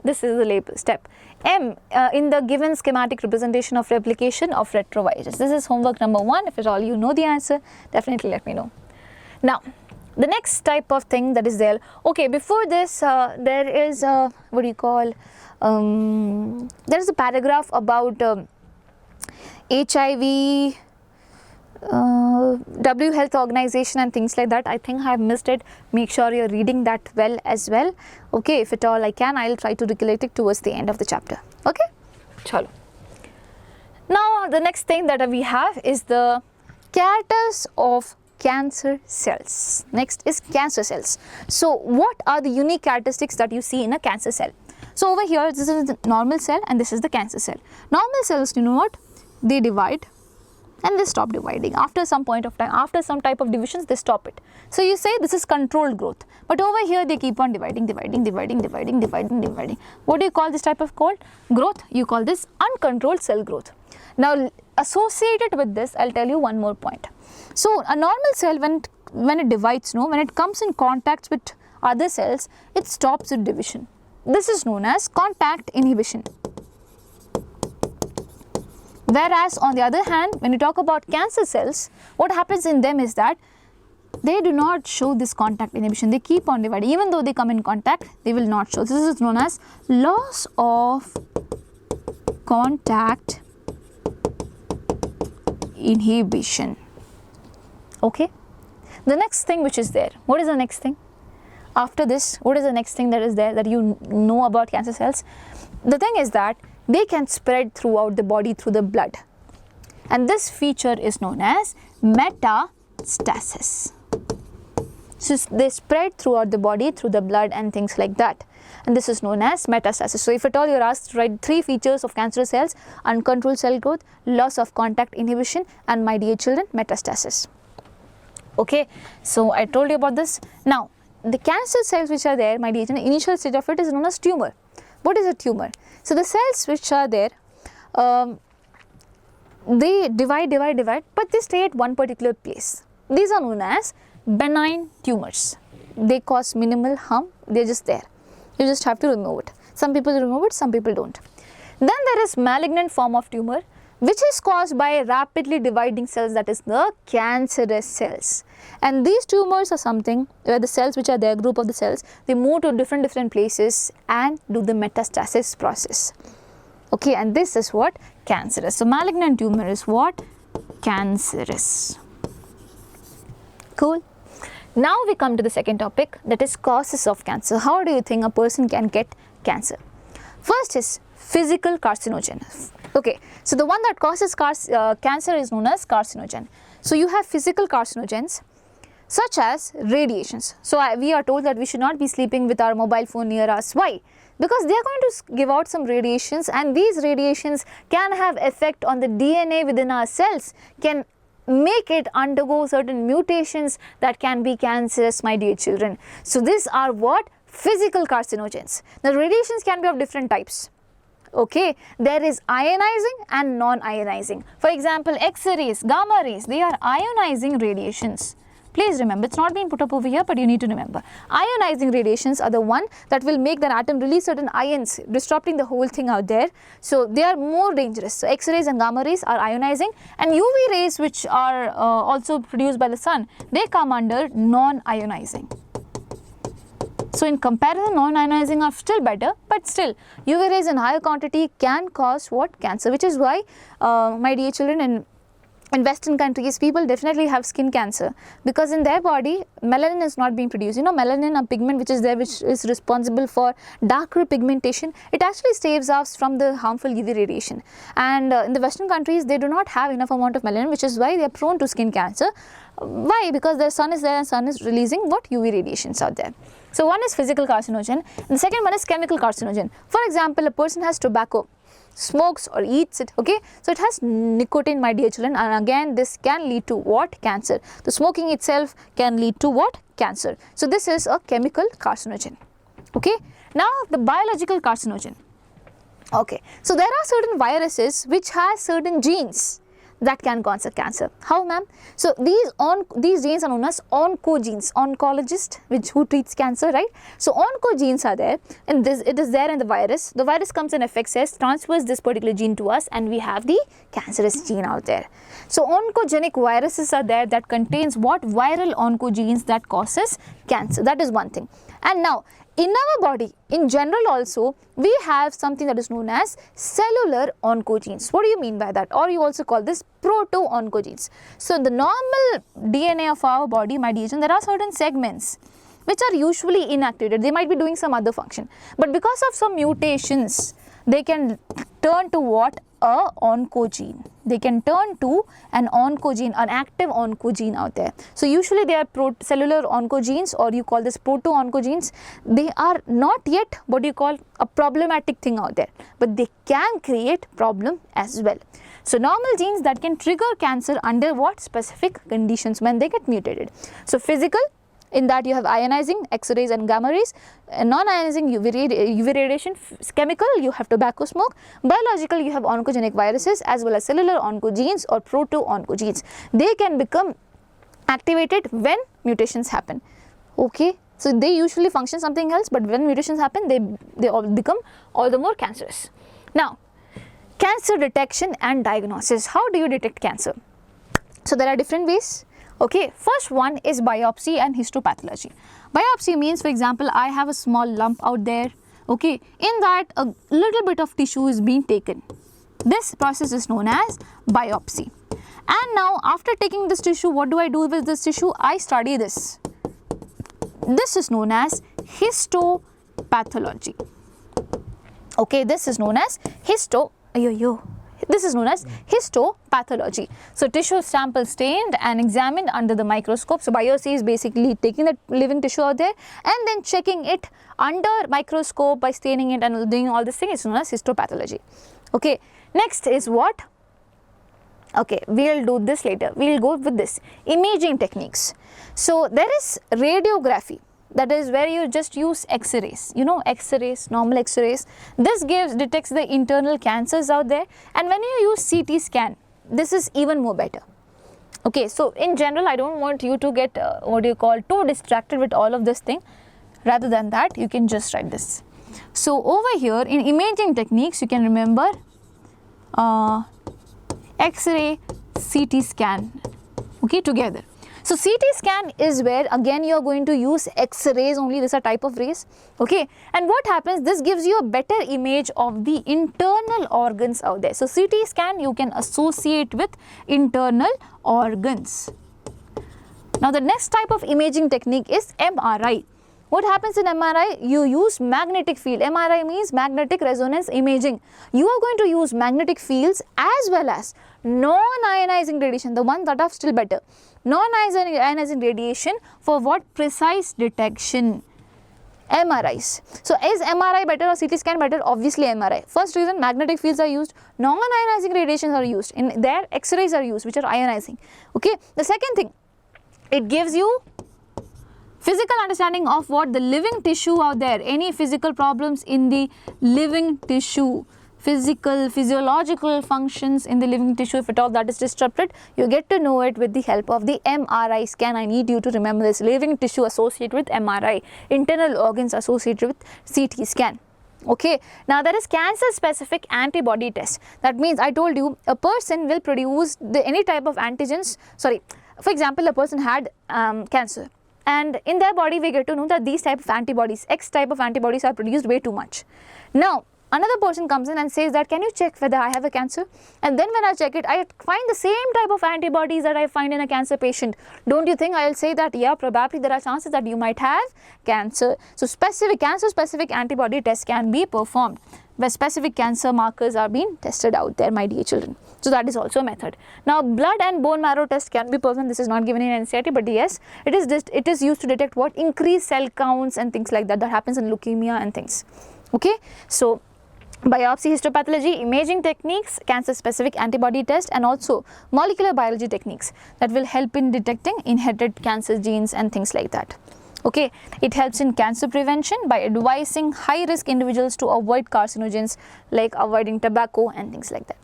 This is the label step M in the given schematic representation of replication of retroviruses. This is homework number 1. If at all you know the answer, definitely let me know. Now the next type of thing that is there. Okay, before this there is there is a paragraph about HIV, W Health Organization and things like that. I think I have missed it. Make sure you're reading that well as well. Okay, if at all I can, I'll try to recollect it towards the end of the chapter. Okay, chalo. Now the next thing that we have is the characters of cancer cells. Next is cancer cells. So what are the unique characteristics that you see in a cancer cell? So over here, this is the normal cell and this is the cancer cell. Normal cells, you know what? They divide and they stop dividing. After some point of time, after some type of divisions, they stop it. So you say this is controlled growth. But over here, they keep on dividing. What do you call this type of growth? You call this uncontrolled cell growth. Now associated with this, I'll tell you one more point. So a normal cell, when it divides, when it comes in contact with other cells, it stops its division. This is known as contact inhibition. Whereas on the other hand, when you talk about cancer cells, what happens in them is that they do not show this contact inhibition. They keep on dividing. Even though they come in contact, they will not show. This is known as loss of contact inhibition. Okay. The next thing which is there, what is the next thing? After this, what is the next thing that is there that you know about cancer cells? The thing is that they can spread throughout the body through the blood, and this feature is known as metastasis. So they spread throughout the body through the blood and things like that, and this is known as metastasis. So if at all you are asked to write 3 features of cancer cells: uncontrolled cell growth, loss of contact inhibition, and my dear children, metastasis. Okay, so I told you about this. Now the cancer cells which are there, my dear children, initial stage of it is known as tumor. What is a tumor? So the cells which are there, they divide, but they stay at one particular place. These are known as benign tumors. They cause minimal harm. They're just there. You just have to remove it. Some people remove it, some people don't. Then there is malignant form of tumor, which is caused by rapidly dividing cells, that is the cancerous cells. And these tumors are something where the cells which are there, group of the cells, they move to different places and do the metastasis process. Okay, and this is what? Cancerous. So malignant tumor is what? Cancerous. Cool. Now we come to the second topic, that is causes of cancer. How do you think a person can get cancer? First is physical carcinogen. Okay, so the one that causes cancer is known as carcinogen. So you have physical carcinogens such as radiations. So we are told that we should not be sleeping with our mobile phone near us. Why? Because they are going to give out some radiations, and these radiations can have effect on the DNA within our cells, can make it undergo certain mutations that can be cancerous, my dear children. So these are what? Physical carcinogens. Now radiations can be of different types. Okay, there is ionizing and non-ionizing. For example, X-rays, gamma rays, they are ionizing radiations. Please remember, it's not been put up over here, but you need to remember. Ionizing radiations are the one that will make the atom release certain ions, disrupting the whole thing out there. So they are more dangerous. So X-rays and gamma rays are ionizing, and UV rays, which are also produced by the sun, they come under non-ionizing. So in comparison, non-ionizing are still better, but still UV rays in higher quantity can cause what? Cancer, which is why my dear children, in Western countries, people definitely have skin cancer, because in their body melanin is not being produced. You know, melanin, a pigment which is there, which is responsible for darker pigmentation, it actually saves us from the harmful UV radiation. And in the Western countries, they do not have enough amount of melanin, which is why they are prone to skin cancer. Why? Because the sun is there and sun is releasing what? UV radiations out there. So one is physical carcinogen, and the second one is chemical carcinogen. For example, a person has tobacco, smokes or eats it, okay, so it has nicotine, my dear children, and again this can lead to what? Cancer. The smoking itself can lead to what? Cancer. So this is a chemical carcinogen. Okay, now the biological carcinogen. Okay, so there are certain viruses which has certain genes that can cause cancer. How, ma'am? So these genes are known as oncogenes. Oncologist, who treats cancer, right? So oncogenes are there, and it is there in the virus. The virus comes and affects us, transfers this particular gene to us, and we have the cancerous gene out there. So oncogenic viruses are there that contains what? Viral oncogenes that causes cancer. That is one thing. And now, in our body, in general also, we have something that is known as cellular oncogenes. What do you mean by that? Or you also call this proto-oncogenes. So, the normal DNA of our body, my dear children, there are certain segments which are usually inactivated. They might be doing some other function. But because of some mutations, they can turn to what? A oncogene. They can turn to an oncogene, an active oncogene out there. So usually they are cellular oncogenes, or you call this proto-oncogenes. They are not yet what you call a problematic thing out there, but they can create problem as well. So normal genes that can trigger cancer under what? Specific conditions when they get mutated. So physical, in that you have ionizing, X-rays and gamma rays, non-ionizing UV radiation, chemical you have tobacco smoke, biological you have oncogenic viruses as well as cellular oncogenes or proto-oncogenes. They can become activated when mutations happen. Okay, so they usually function something else, but when mutations happen, they all become all the more cancerous. Now, cancer detection and diagnosis. How do you detect cancer? So there are different ways. Okay, first one is biopsy and histopathology. Biopsy means, for example, I have a small lump out there. Okay, in that a little bit of tissue is being taken. This process is known as biopsy. And now after taking this tissue, what do I do with this tissue? I study this. This is known as histopathology. Okay, this is known as This is known as histopathology. So tissue sample stained and examined under the microscope. So biopsy is basically taking the living tissue out there and then checking it under microscope by staining it and doing all this thing. It's known as histopathology. Okay, next is what? Okay, we'll do this later. We'll go with this. Imaging techniques. So there is radiography. That is where you just use X-rays, you know, X-rays, normal X-rays. This detects the internal cancers out there, and when you use CT scan, this is even more better. Okay, so in general, I don't want you to get too distracted with all of this thing. Rather than that, you can just write this. So over here in imaging techniques, you can remember X-ray, CT scan, okay, together. So CT scan is where again you are going to use X-rays only. This is a type of rays. Okay, and what happens? This gives you a better image of the internal organs out there. So CT scan you can associate with internal organs. Now the next type of imaging technique is MRI. What happens in MRI? You use magnetic field. MRI means magnetic resonance imaging. You are going to use magnetic fields as well as non-ionizing radiation, the ones that are still better. Non-ionizing radiation for what? Precise detection. MRIs. So is MRI better or CT scan better? Obviously MRI. First reason, magnetic fields are used, non-ionizing radiations are used, in there X-rays are used which are ionizing. Okay. The second thing, it gives you physical understanding of what the living tissue out there, any physical problems in the living tissue, physiological functions in the living tissue, if at all that is disrupted, you get to know it with the help of the MRI scan. I need you to remember this: living tissue associated with MRI, internal organs associated with CT scan. Okay. Now there is cancer specific antibody test. That means I told you a person will produce any type of antigens. Sorry, for example, a person had cancer, and in their body we get to know that these type of antibodies, X type of antibodies, are produced way too much. Now another person comes in and says that, can you check whether I have a cancer? And then when I check it, I find the same type of antibodies that I find in a cancer patient. Don't you think I will say that, yeah, probably there are chances that you might have cancer. So cancer specific antibody tests can be performed where specific cancer markers are being tested out there, my dear children. So that is also a method. Now blood and bone marrow test can be performed. This is not given in NCERT, but yes, it is used to detect what? Increased cell counts and things like that. That happens in leukemia and things. Okay. So biopsy histopathology, imaging techniques, cancer specific antibody test, and also molecular biology techniques that will help in detecting inherited cancer genes and things like that. Okay. It helps in cancer prevention by advising high risk individuals to avoid carcinogens like avoiding tobacco and things like that.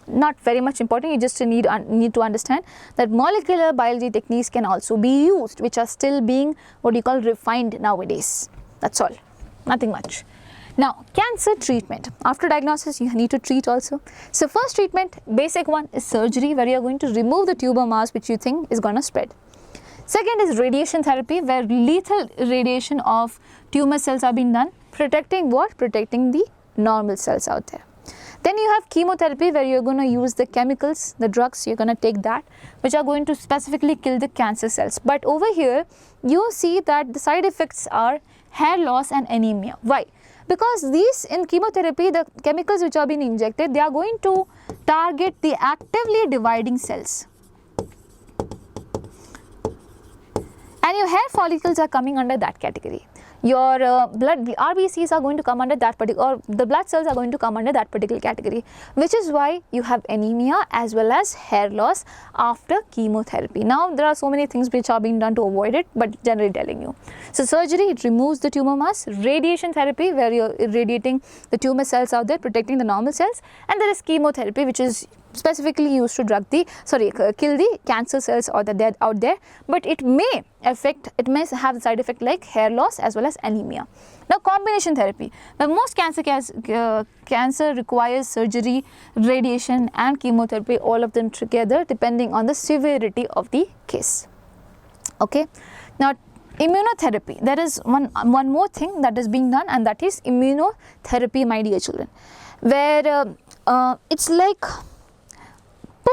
Not very much important, you just need to understand that molecular biology techniques can also be used, which are still being refined nowadays. That's all, nothing much. Now cancer treatment. After diagnosis you need to treat also. So first treatment, basic one, is surgery, where you are going to remove the tumor mass which you think is going to spread. Second is radiation therapy, where lethal radiation of tumor cells are being done, protecting what? Protecting the normal cells out there. Then you have chemotherapy, where you are going to use the chemicals, the drugs, you are going to take that, which are going to specifically kill the cancer cells. But over here you see that the side effects are hair loss and anemia. Why? Because these, in chemotherapy, the chemicals which are being injected, they are going to target the actively dividing cells. And your hair follicles are coming under that category. Your blood RBCs are going to come under that particular, or the blood cells are going to come under that particular category, which is why you have anemia as well as hair loss after chemotherapy. Now there are so many things which are being done to avoid it, but generally telling you. So surgery, it removes the tumor mass. Radiation therapy, where you are irradiating the tumor cells out there, protecting the normal cells. And there is chemotherapy, which is specifically used to kill the cancer cells or that out there, but it may have the side effect like hair loss as well as anemia. Now combination therapy, where most cancer requires surgery, radiation and chemotherapy, all of them together depending on the severity of the case. Okay. Now immunotherapy, there is one more thing that is being done, and that is immunotherapy, my dear children, where it's like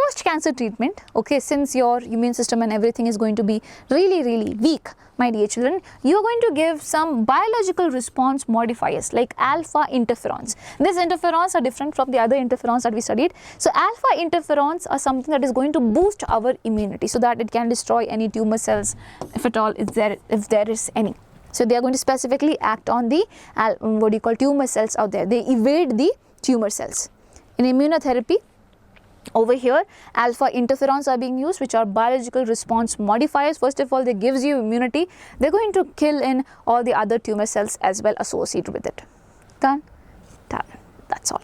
post-cancer treatment. Okay, since your immune system and everything is going to be really weak, my dear children, you are going to give some biological response modifiers like alpha interferons. These interferons are different from the other interferons that we studied. So alpha interferons are something that is going to boost our immunity so that it can destroy any tumor cells, if at all if there is any. So they are going to specifically act on the tumor cells out there. They evade the tumor cells. In immunotherapy, over here, alpha interferons are being used, which are biological response modifiers. First of all, they gives you immunity. They're going to kill in all the other tumor cells as well associated with it. Done? Done. That's all.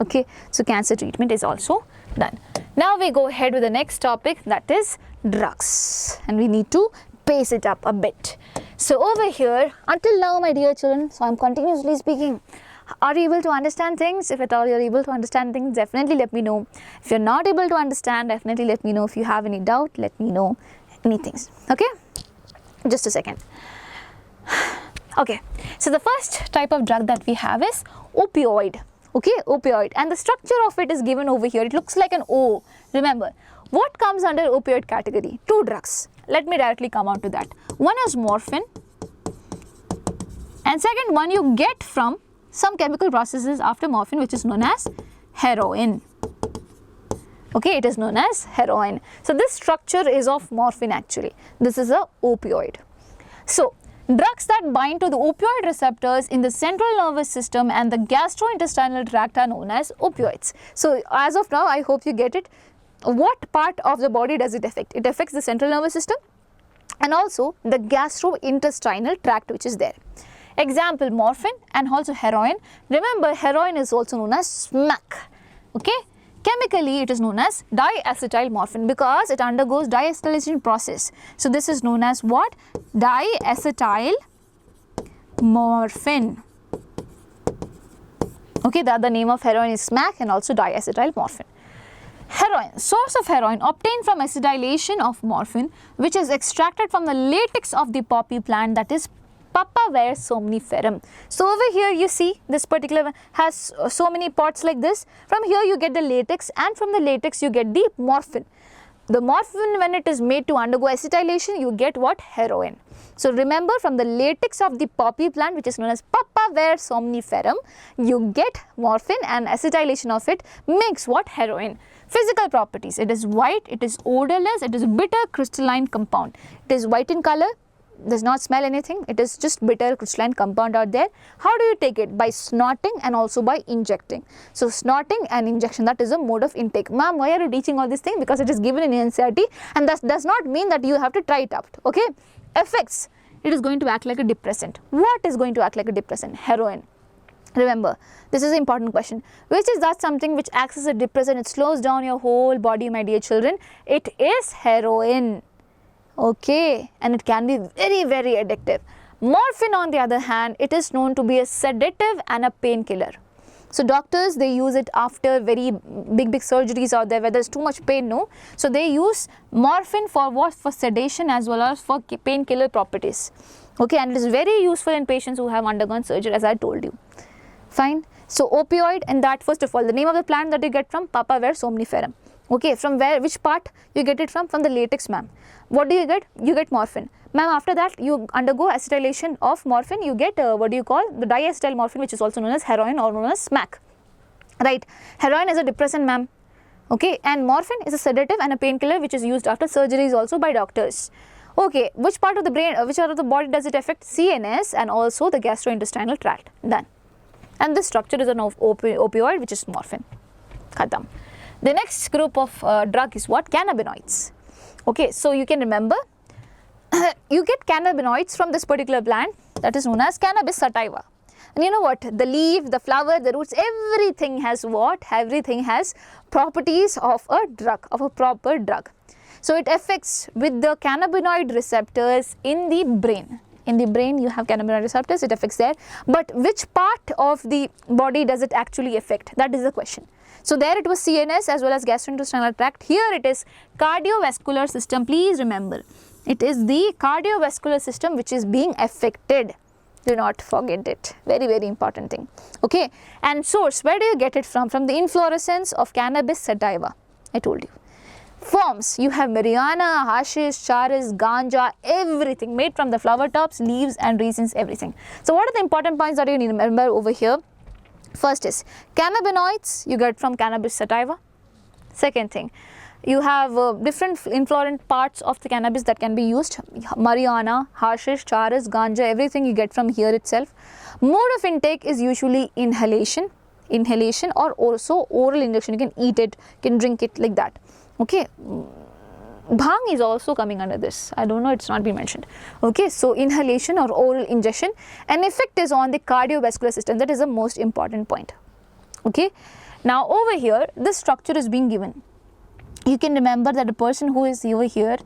Okay. So cancer treatment is also done. Now we go ahead with the next topic, that is drugs, and we need to pace it up a bit. So over here, until now, my dear children, so I'm continuously speaking. Are you able to understand things? If at all you are able to understand things, definitely let me know. If you are not able to understand, definitely let me know. If you have any doubt, let me know anything. Okay? Just a second. Okay. So the first type of drug that we have is opioid. Okay, opioid. And the structure of it is given over here. It looks like an O. Remember, what comes under opioid category? Two drugs. Let me directly come on to that. One is morphine And second one you get from some chemical processes after morphine, which is known as heroin. Okay, it is known as heroin. So this structure is of morphine actually. This is a opioid. So drugs that bind to the opioid receptors in the central nervous system and the gastrointestinal tract are known as opioids. So as of now, I hope you get it. What part of the body does it affect? It affects the central nervous system and also the gastrointestinal tract which is there. Example, morphine and also heroin. Remember, heroin is also known as smack. Okay, chemically it is known as diacetyl morphine because it undergoes diacetylation process. So this is known as what? Diacetyl morphine. Okay, the other name of heroin is smack and also diacetyl morphine. Heroin, source of heroin obtained from acetylation of morphine, which is extracted from the latex of the poppy plant, that is Papaver somniferum. So over here you see this particular one has so many parts like this. From here you get the latex and from the latex you get the morphine. The morphine, when it is made to undergo acetylation, you get what? Heroin. So remember, from the latex of the poppy plant, which is known as Papaver somniferum, you get morphine and acetylation of it makes what? Heroin. Physical properties: it is white, it is odorless, it is bitter crystalline compound. It is white in color, does not smell anything, it is just bitter crystalline compound out there. How do you take it? By snorting and also by injecting. So snorting and injection, that is a mode of intake. Ma'am, why are you teaching all these things? Because it is given in NCERT and that does not mean that you have to try it out. Okay. Effects: it is going to act like a depressant. What is going to act like a depressant? Heroin. Remember, this is an important question. Which is that something which acts as a depressant? It slows down your whole body, my dear children. It is heroin. Okay, and it can be very, very addictive. Morphine, on the other hand, it is known to be a sedative and a painkiller. So doctors, they use it after very big surgeries out there where there is too much pain, no? So they use morphine for what? For sedation as well as for painkiller properties. Okay, and it is very useful in patients who have undergone surgery, as I told you. Fine. So opioid, and that first of all, the name of the plant that you get from Papaver somniferum. Okay, from where, which part you get it from? From the latex, ma'am. What do you get? You get morphine. Ma'am, after that you undergo acetylation of morphine, you get what do you call? The diacetyl morphine, which is also known as heroin or known as smack. Right. Heroin is a depressant, ma'am. Okay, and morphine is a sedative and a painkiller which is used after surgeries also by doctors. Okay, which part of the brain, which part of the body does it affect? CNS and also the gastrointestinal tract. Done. And this structure is an opioid, which is morphine. Khatam. The next group of drug is what? Cannabinoids. Okay, so you can remember, you get cannabinoids from this particular plant that is known as cannabis sativa. And you know what? The leaf, the flower, the roots, everything has what? Everything has properties of a drug, of a proper drug. So it affects with the cannabinoid receptors in the brain. In the brain you have cannabinoid receptors, it affects there. But which part of the body does it actually affect? That is the question. So there it was CNS as well as gastrointestinal tract. Here it is cardiovascular system. Please remember, it is the cardiovascular system which is being affected. Do not forget it. Very, very important thing. Okay. And source, where do you get it from? From the inflorescence of cannabis sativa. I told you. Forms, you have marijuana, hashish, charas, ganja, everything made from the flower tops, leaves and resins, everything. So what are the important points that you need to remember over here? First is cannabinoids you get from cannabis sativa. Second thing, you have different inflorescent parts of the cannabis that can be used. Marijuana, hashish, charas, ganja, everything you get from here itself. Mode of intake is usually inhalation or also oral injection. You can eat it, you can drink it like that. Okay. Bhang is also coming under this. I don't know, it's not been mentioned. Okay, so inhalation or oral injection, and effect is on the cardiovascular system. That is the most important point. Okay, now over here, this structure is being given. You can remember that a person who is over here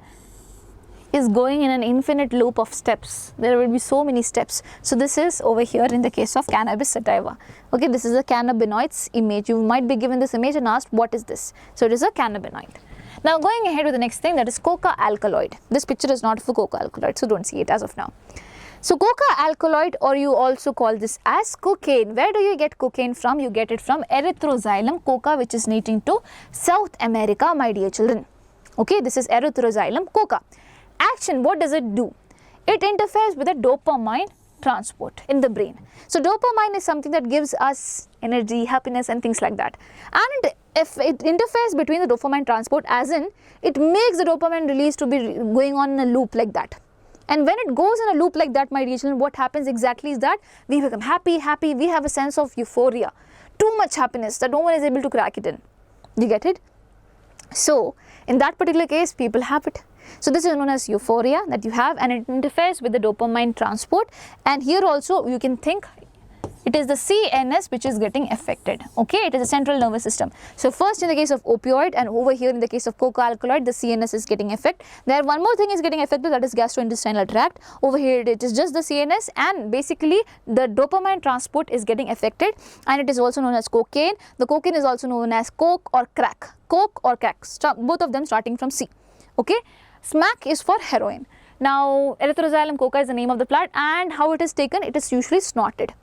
is going in an infinite loop of steps. There will be so many steps. So this is over here in the case of cannabis sativa. Okay, this is a cannabinoids image. You might be given this image and asked, what is this? So it is a cannabinoid. Now going ahead with the next thing, that is coca alkaloid. This picture is not for coca alkaloid, so don't see it as of now. So coca alkaloid, or you also call this as cocaine. Where do you get cocaine from? You get it from Erythroxylum coca, which is native to South America, my dear children. Okay, this is Erythroxylum coca. Action, what does it do? It interferes with the dopamine transport in the brain. So dopamine is something that gives us energy, happiness and things like that. And if it interferes between the dopamine transport, as in it makes the dopamine release to be going on in a loop like that. And when it goes in a loop like that, my dear children, what happens exactly is that we become happy, we have a sense of euphoria, too much happiness that no one is able to crack it in. You get it? So in that particular case, people have it. So this is known as euphoria that you have, and it interferes with the dopamine transport. And here also you can think it is the CNS which is getting affected. Okay, it is the central nervous system. So first in the case of opioid, and over here in the case of coca alkaloid, the CNS is getting affected. There one more thing is getting affected, that is gastrointestinal tract. Over here it is just the CNS, and basically the dopamine transport is getting affected, and it is also known as cocaine. The cocaine is also known as coke or crack. Coke or crack, both of them starting from C. Okay, smack is for heroin. Now erythroxylum coca is the name of the plant, and how it is taken, it is usually snorted.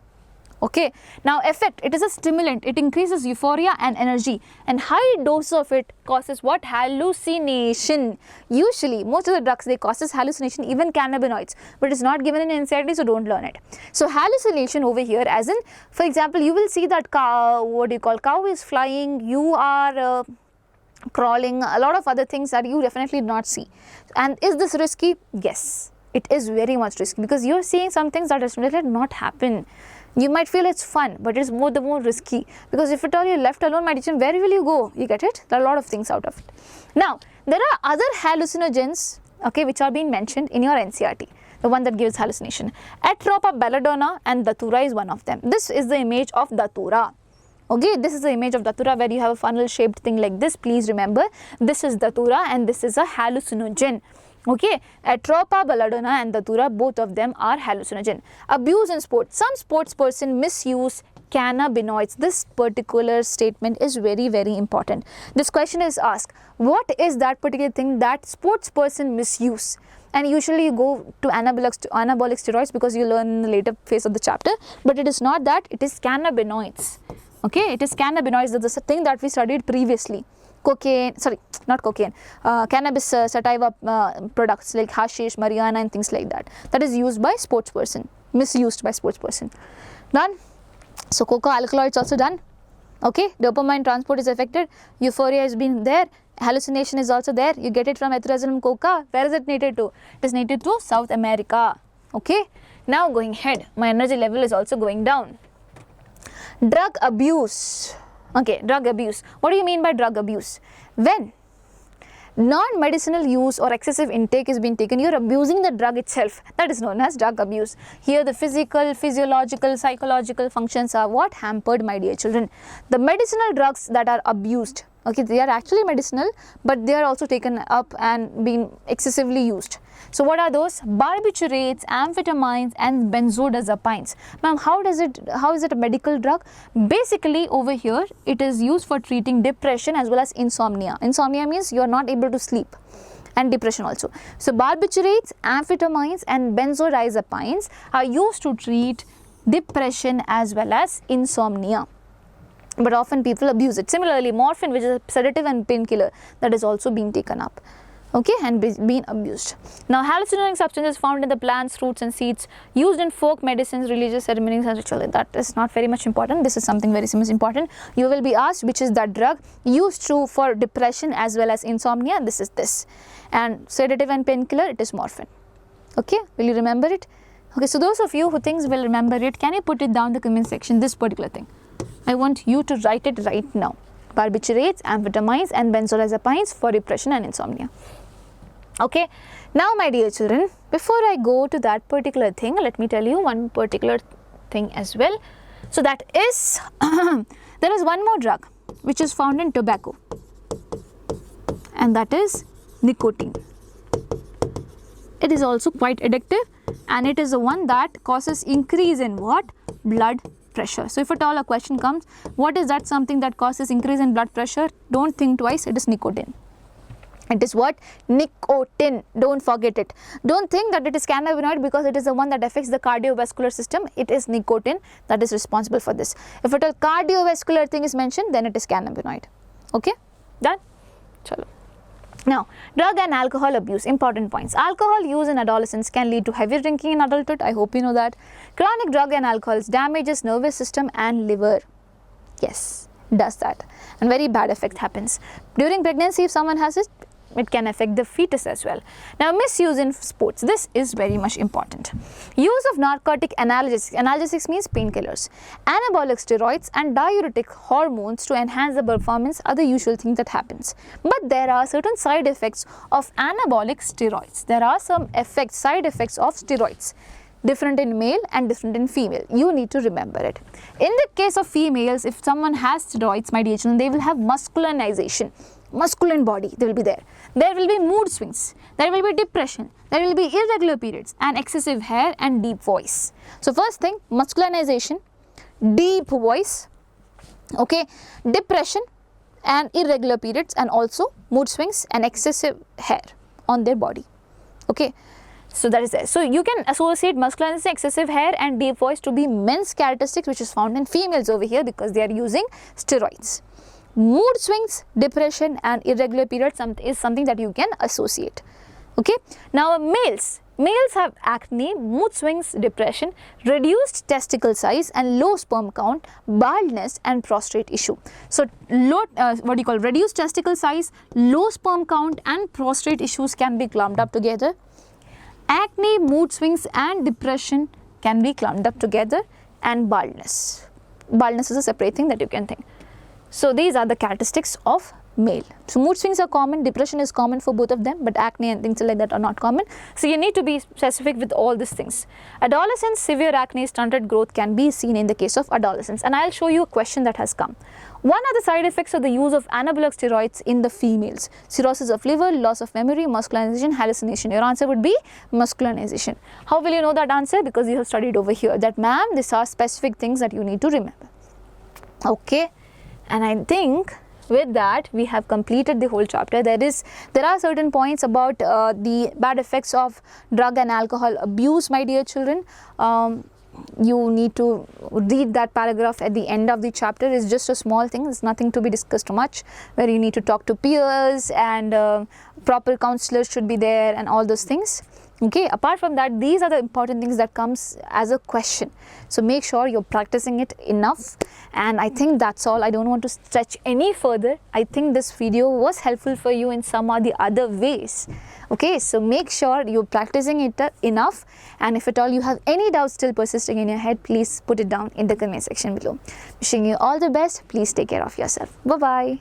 Okay, now effect, it is a stimulant, it increases euphoria and energy, and high dose of it causes what? Hallucination. Usually most of the drugs, they causes hallucination, even cannabinoids, but it's not given in NCERT, so don't learn it. So hallucination over here, as in, for example, you will see that cow is flying, you are crawling, a lot of other things that you definitely did not see. And is this risky? Yes, it is very much risky, because you're seeing some things that did not happen. You might feel it's fun, but it's the more risky, because if at all you're left alone, my teacher, where will you go? You get it? There are a lot of things out of it. Now, there are other hallucinogens, okay, which are being mentioned in your NCERT, the one that gives hallucination. Atropa, belladonna and datura is one of them. This is the image of datura. Okay, this is the image of datura where you have a funnel shaped thing like this. Please remember, this is datura and this is a hallucinogen. Okay, atropa, belladonna and datura, both of them are hallucinogen. Abuse in sports. Some sports person misuse cannabinoids. This particular statement is very, very important. This question is asked, what is that particular thing that sports person misuse? And usually you go to anabolic steroids, because you learn in the later phase of the chapter, but it is not that, it is cannabinoids. Okay, it is cannabinoids, that is the thing that we studied previously. Cannabis sativa products like hashish, marijuana and things like that. That is used by sports person, misused by sports person. Done. So coca alkaloids also done. Okay, dopamine transport is affected, euphoria has been there, hallucination is also there. You get it from erythroxylum coca. Where is it native to? It is native to South America. Okay, now going ahead, my energy level is also going down. Drug abuse. Okay, drug abuse. What do you mean by drug abuse? When non-medicinal use or excessive intake is being taken, you're abusing the drug itself. That is known as drug abuse. Here the physical, physiological, psychological functions are what? Hampered, my dear children. The medicinal drugs that are abused, okay, they are actually medicinal, but they are also taken up and being excessively used. So what are those? Barbiturates, amphetamines and benzodiazepines. Ma'am, how is it a medical drug? Basically over here it is used for treating depression as well as insomnia. Insomnia means you are not able to sleep, and depression also. So barbiturates, amphetamines and benzodiazepines are used to treat depression as well as insomnia, but often people abuse it. Similarly, morphine, which is a sedative and painkiller, that is also being taken up, okay, and being abused. Now hallucinogenic substances found in the plants, fruits and seeds used in folk medicines, religious ceremonies and ritual. That is not very much important. This is something very important. You will be asked which is that drug used for depression as well as insomnia. This is this. And sedative and painkiller, it is morphine. Okay, will you remember it? Okay, so those of you who think will remember it, can you put it down in the comment section, this particular thing? I want you to write it right now. Barbiturates, amphetamines and benzodiazepines for depression and insomnia. Okay, now my dear children, before I go to that particular thing, let me tell you one particular thing as well. So that is, there is one more drug which is found in tobacco, and that is nicotine. It is also quite addictive, and it is the one that causes increase in what? Blood pressure. So if at all a question comes, what is that something that causes increase in blood pressure? Don't think twice, it is nicotine. It is what? Nicotine. Don't forget it. Don't think that it is cannabinoid because it is the one that affects the cardiovascular system. It is nicotine that is responsible for this. If at all cardiovascular thing is mentioned, then it is cannabinoid. Okay? Done? Chalo. Now, drug and alcohol abuse, important points. Alcohol use in adolescence can lead to heavy drinking in adulthood. I hope you know that. Chronic drug and alcohol damages nervous system and liver. Yes, does that. And very bad effect happens. During pregnancy, if someone has it, it can affect the fetus as well. Now, misuse in sports. This is very much important. Use of narcotic analgesics. Analgesics means painkillers. Anabolic steroids and diuretic hormones to enhance the performance are the usual thing that happens. But there are certain side effects of anabolic steroids. There are some effects, side effects of steroids. Different in male and different in female. You need to remember it. In the case of females, if someone has steroids, my dear children, they will have masculinization. Masculine body, they will be there. There will be mood swings, there will be depression, there will be irregular periods and excessive hair and deep voice. So first thing, masculinization, deep voice, okay, depression and irregular periods, and also mood swings and excessive hair on their body, okay. So that is there. So you can associate masculinization, excessive hair and deep voice to be men's characteristics, which is found in females over here because they are using steroids. Mood swings, depression and irregular periods is something that you can associate, okay. Now males have acne, mood swings, depression, reduced testicle size and low sperm count, baldness and prostate issue. So reduced testicle size, low sperm count and prostate issues can be clumped up together. Acne, mood swings and depression can be clumped up together, and baldness. Baldness is a separate thing that you can think. So these are the characteristics of male. So mood swings are common, depression is common for both of them, but acne and things like that are not common. So you need to be specific with all these things. Adolescence, severe acne, stunted growth can be seen in the case of adolescence, and I'll show you a question that has come. What are the side effects of the use of anabolic steroids in the females? Cirrhosis of liver, loss of memory, masculinization, hallucination. Your answer would be masculinization. How will you know that answer? Because you have studied over here that ma'am, these are specific things that you need to remember, okay. And I think with that we have completed the whole chapter. There are certain points about the bad effects of drug and alcohol abuse, my dear children. You need to read that paragraph at the end of the chapter. It's just a small thing, it's nothing to be discussed much, where you need to talk to peers and proper counselors should be there and all those things. Okay, apart from that, these are the important things that comes as a question. So make sure you're practicing it enough, and I think that's all. I don't want to stretch any further. I think this video was helpful for you in some or the other ways. Okay, so make sure you're practicing it enough, and if at all you have any doubts still persisting in your head, please put it down in the comment section below. Wishing you all the best. Please take care of yourself. Bye-bye.